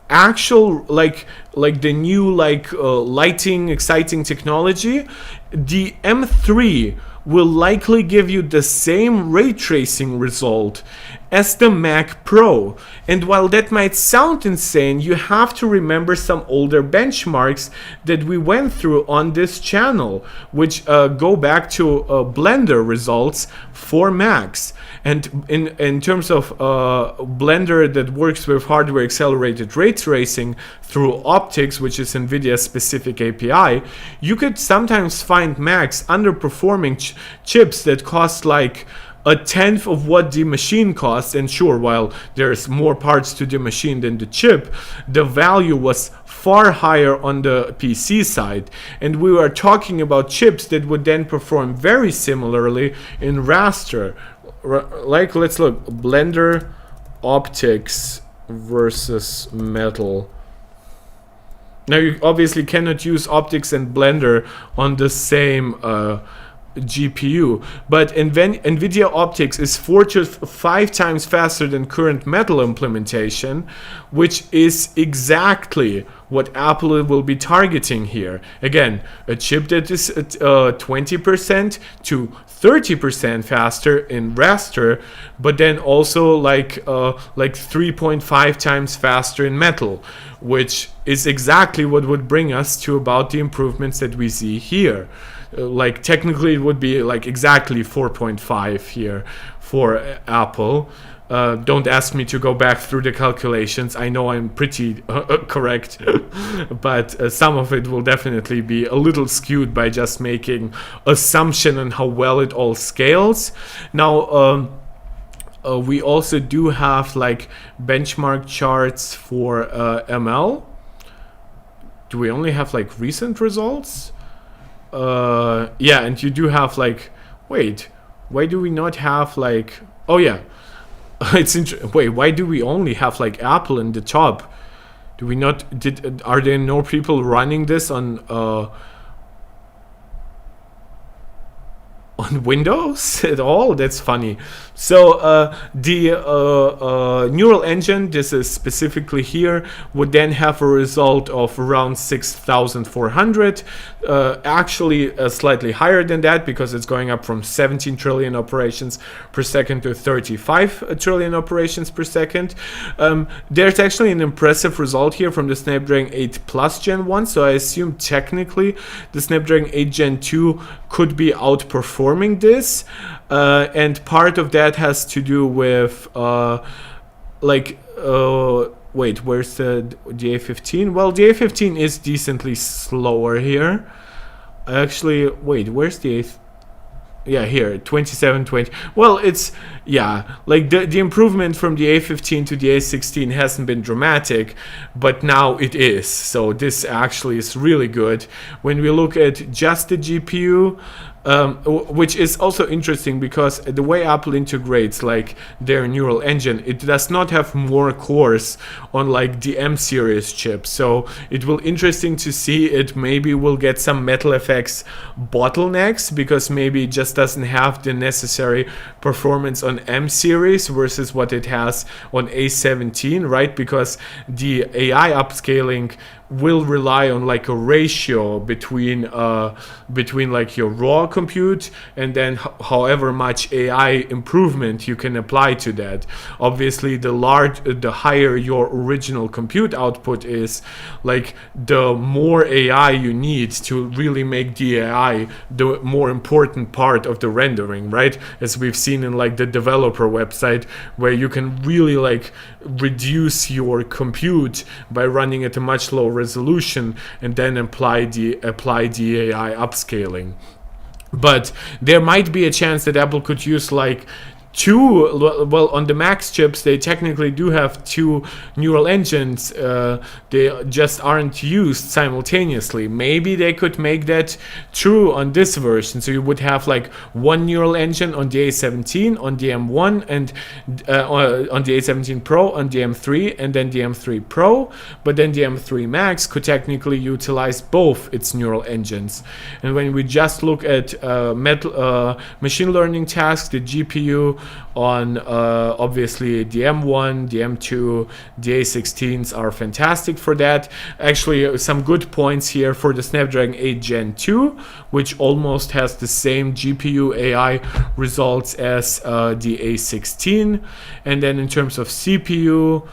actual like the new lighting exciting technology, the M3 will likely give you the same ray tracing result as the Mac Pro. And while that might sound insane, you have to remember some older benchmarks that we went through on this channel, which go back to Blender results for Macs. And in terms of Blender that works with hardware accelerated ray tracing through optics, which is NVIDIA's specific API, you could sometimes find Macs underperforming chips that cost like a tenth of what the machine costs. And sure, while there's more parts to the machine than the chip, the value was far higher on the PC side. And we were talking about chips that would then perform very similarly in raster. Like, let's look, Blender optics versus metal. Now you obviously cannot use optics and Blender on the same GPU, but NVIDIA optics is 4 to 5 times faster than current metal implementation, which is exactly what Apple will be targeting here. Again, a chip that is 20% to 30% faster in raster, but then also like 3.5 times faster in metal, which is exactly what would bring us to about the improvements that we see here. Like technically it would be like exactly 4.5 here for Apple. Don't ask me to go back through the calculations. I know I'm pretty correct, but some of it will definitely be a little skewed by just making assumption on how well it all scales. Now, we also do have like benchmark charts for ML. Do we only have like recent results? Yeah, and you do have like, wait, why do we not have like, oh yeah, it's wait, why do we only have like Apple in the top? Do we not, are there no people running this on Windows at all? That's funny. So the neural engine, this is specifically here, would then have a result of around 6,400, actually slightly higher than that because it's going up from 17 trillion operations per second to 35 trillion operations per second. There's actually an impressive result here from the Snapdragon 8 Plus Gen 1, so I assume technically the Snapdragon 8 Gen 2 could be outperforming this, and part of that has to do with wait, where's the A15? Well, the A15 is decently slower here. Actually, wait, where's the A? Yeah, here, 2720. Well, it's, yeah, like the improvement from the A15 to the A16 hasn't been dramatic, but now it is. So this actually is really good. When we look at just the GPU, which is also interesting because the way Apple integrates like their neural engine, it does not have more cores on like the M series chip. So it will interesting to see it maybe will get some MetalFX bottlenecks because maybe it just doesn't have the necessary performance on M series versus what it has on A17, right? Because the AI upscaling will rely on like a ratio between like your raw compute and then however much AI improvement you can apply to that. Obviously, the higher your original compute output is, like the more AI you need to really make the AI the more important part of the rendering, right? As we've seen in like the developer website, where you can really like reduce your compute by running at a much lower resolution and then apply the AI upscaling. But there might be a chance that Apple could use like well, on the Max chips they technically do have two neural engines, they just aren't used simultaneously. Maybe they could make that true on this version, so you would have like one neural engine on the A17, on the M1, and on the A17 Pro, on the M3, and then the M3 Pro, but then the M3 Max could technically utilize both its neural engines. And when we just look at machine learning tasks, the GPU on obviously the M1, the M2, the A16s are fantastic for that. Actually, some good points here for the Snapdragon 8 Gen 2, which almost has the same GPU AI results as the A16. And then in terms of CPU,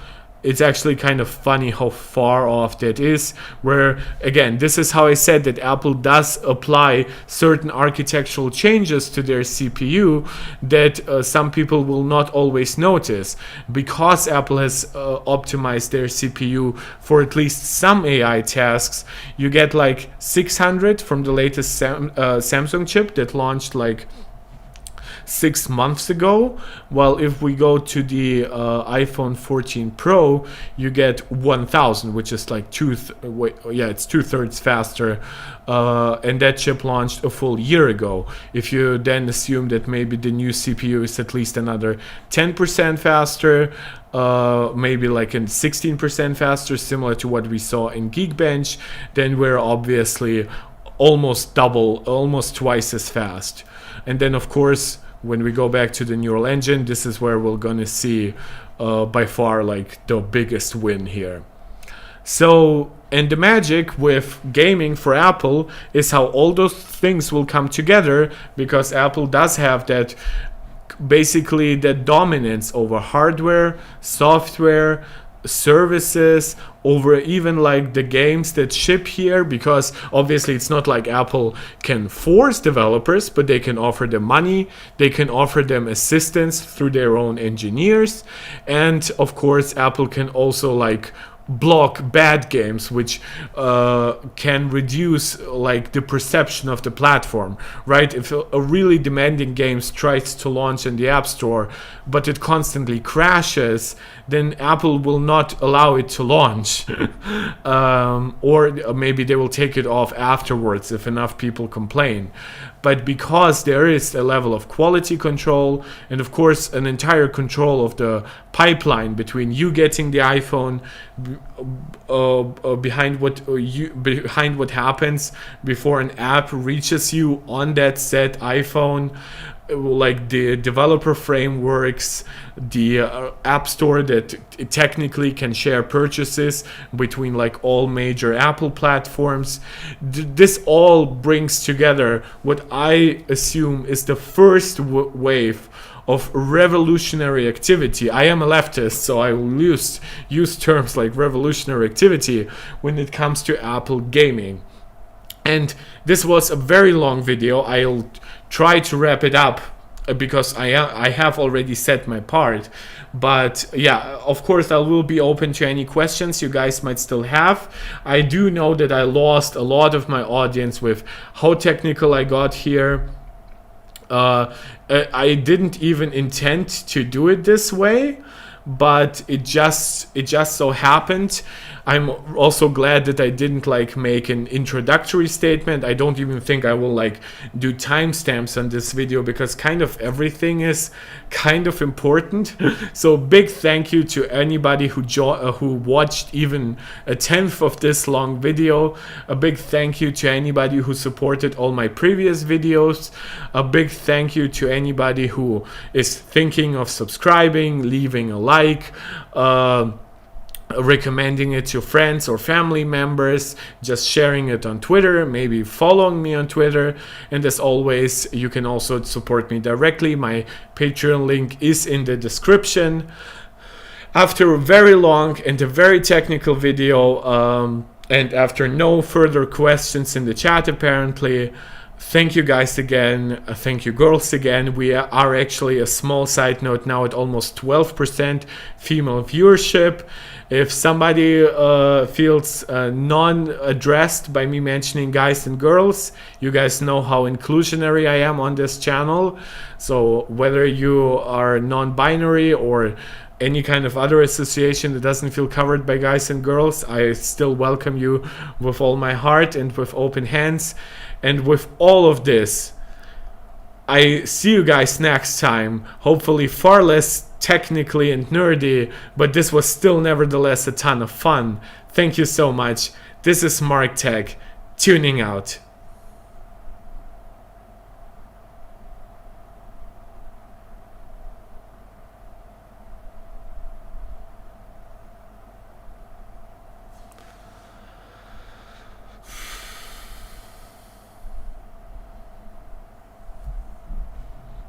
it's actually kind of funny how far off that is, where again, this is how I said that Apple does apply certain architectural changes to their CPU that some people will not always notice. Because Apple has optimized their CPU for at least some AI tasks, you get like 600 from the latest Samsung chip that launched like 6 months ago, while if we go to the iPhone 14 Pro, you get 1000, which is like it's 2/3 faster, and that chip launched a full year ago. If you then assume that maybe the new CPU is at least another 10% faster, maybe like in 16% faster, similar to what we saw in Geekbench, then we're obviously almost twice as fast. And then of course, when we go back to the neural engine, this is where we're gonna see by far like the biggest win here. So, and the magic with gaming for Apple is how all those things will come together, because Apple does have that, basically that dominance over hardware, software, services, over even like the games that ship here, because obviously it's not like Apple can force developers, but they can offer them money, they can offer them assistance through their own engineers, and of course Apple can also like block bad games, which can reduce like the perception of the platform, right? If a really demanding game tries to launch in the App Store but it constantly crashes, then Apple will not allow it to launch. Or maybe they will take it off afterwards if enough people complain. But because there is a level of quality control and of course an entire control of the pipeline between you getting the iPhone, behind what happens before an app reaches you on that said iPhone, like the developer frameworks, the app store that technically can share purchases between like all major Apple platforms. This all brings together what I assume is the first wave of revolutionary activity. I am a leftist, so I will use terms like revolutionary activity when it comes to Apple gaming. And this was a very long video. I'll try to wrap it up because I have already said my part. But yeah, of course I will be open to any questions you guys might still have. I do know that I lost a lot of my audience with how technical I got here. I didn't even intend to do it this way, but it just so happened. I'm also glad that I didn't like make an introductory statement. I don't even think I will like do timestamps on this video because kind of everything is kind of important. So big thank you to anybody who watched even a 10th of this long video. A big thank you to anybody who supported all my previous videos. A big thank you to anybody who is thinking of subscribing, leaving a like, recommending it to friends or family members, just sharing it on Twitter, maybe following me on Twitter. And as always, you can also support me directly. My Patreon link is in the description. After a very long and a very technical video, and after no further questions in the chat apparently, thank you guys again, thank you girls again. We are actually, a small side note, now at almost 12% female viewership. If somebody feels non-addressed by me mentioning guys and girls, you guys know how inclusionary I am on this channel. So whether you are non-binary or any kind of other association that doesn't feel covered by guys and girls, I still welcome you with all my heart and with open hands. And with all of this, I see you guys next time, hopefully far less technically and nerdy, but this was still nevertheless a ton of fun. Thank you so much. This is Mark Tech, tuning out.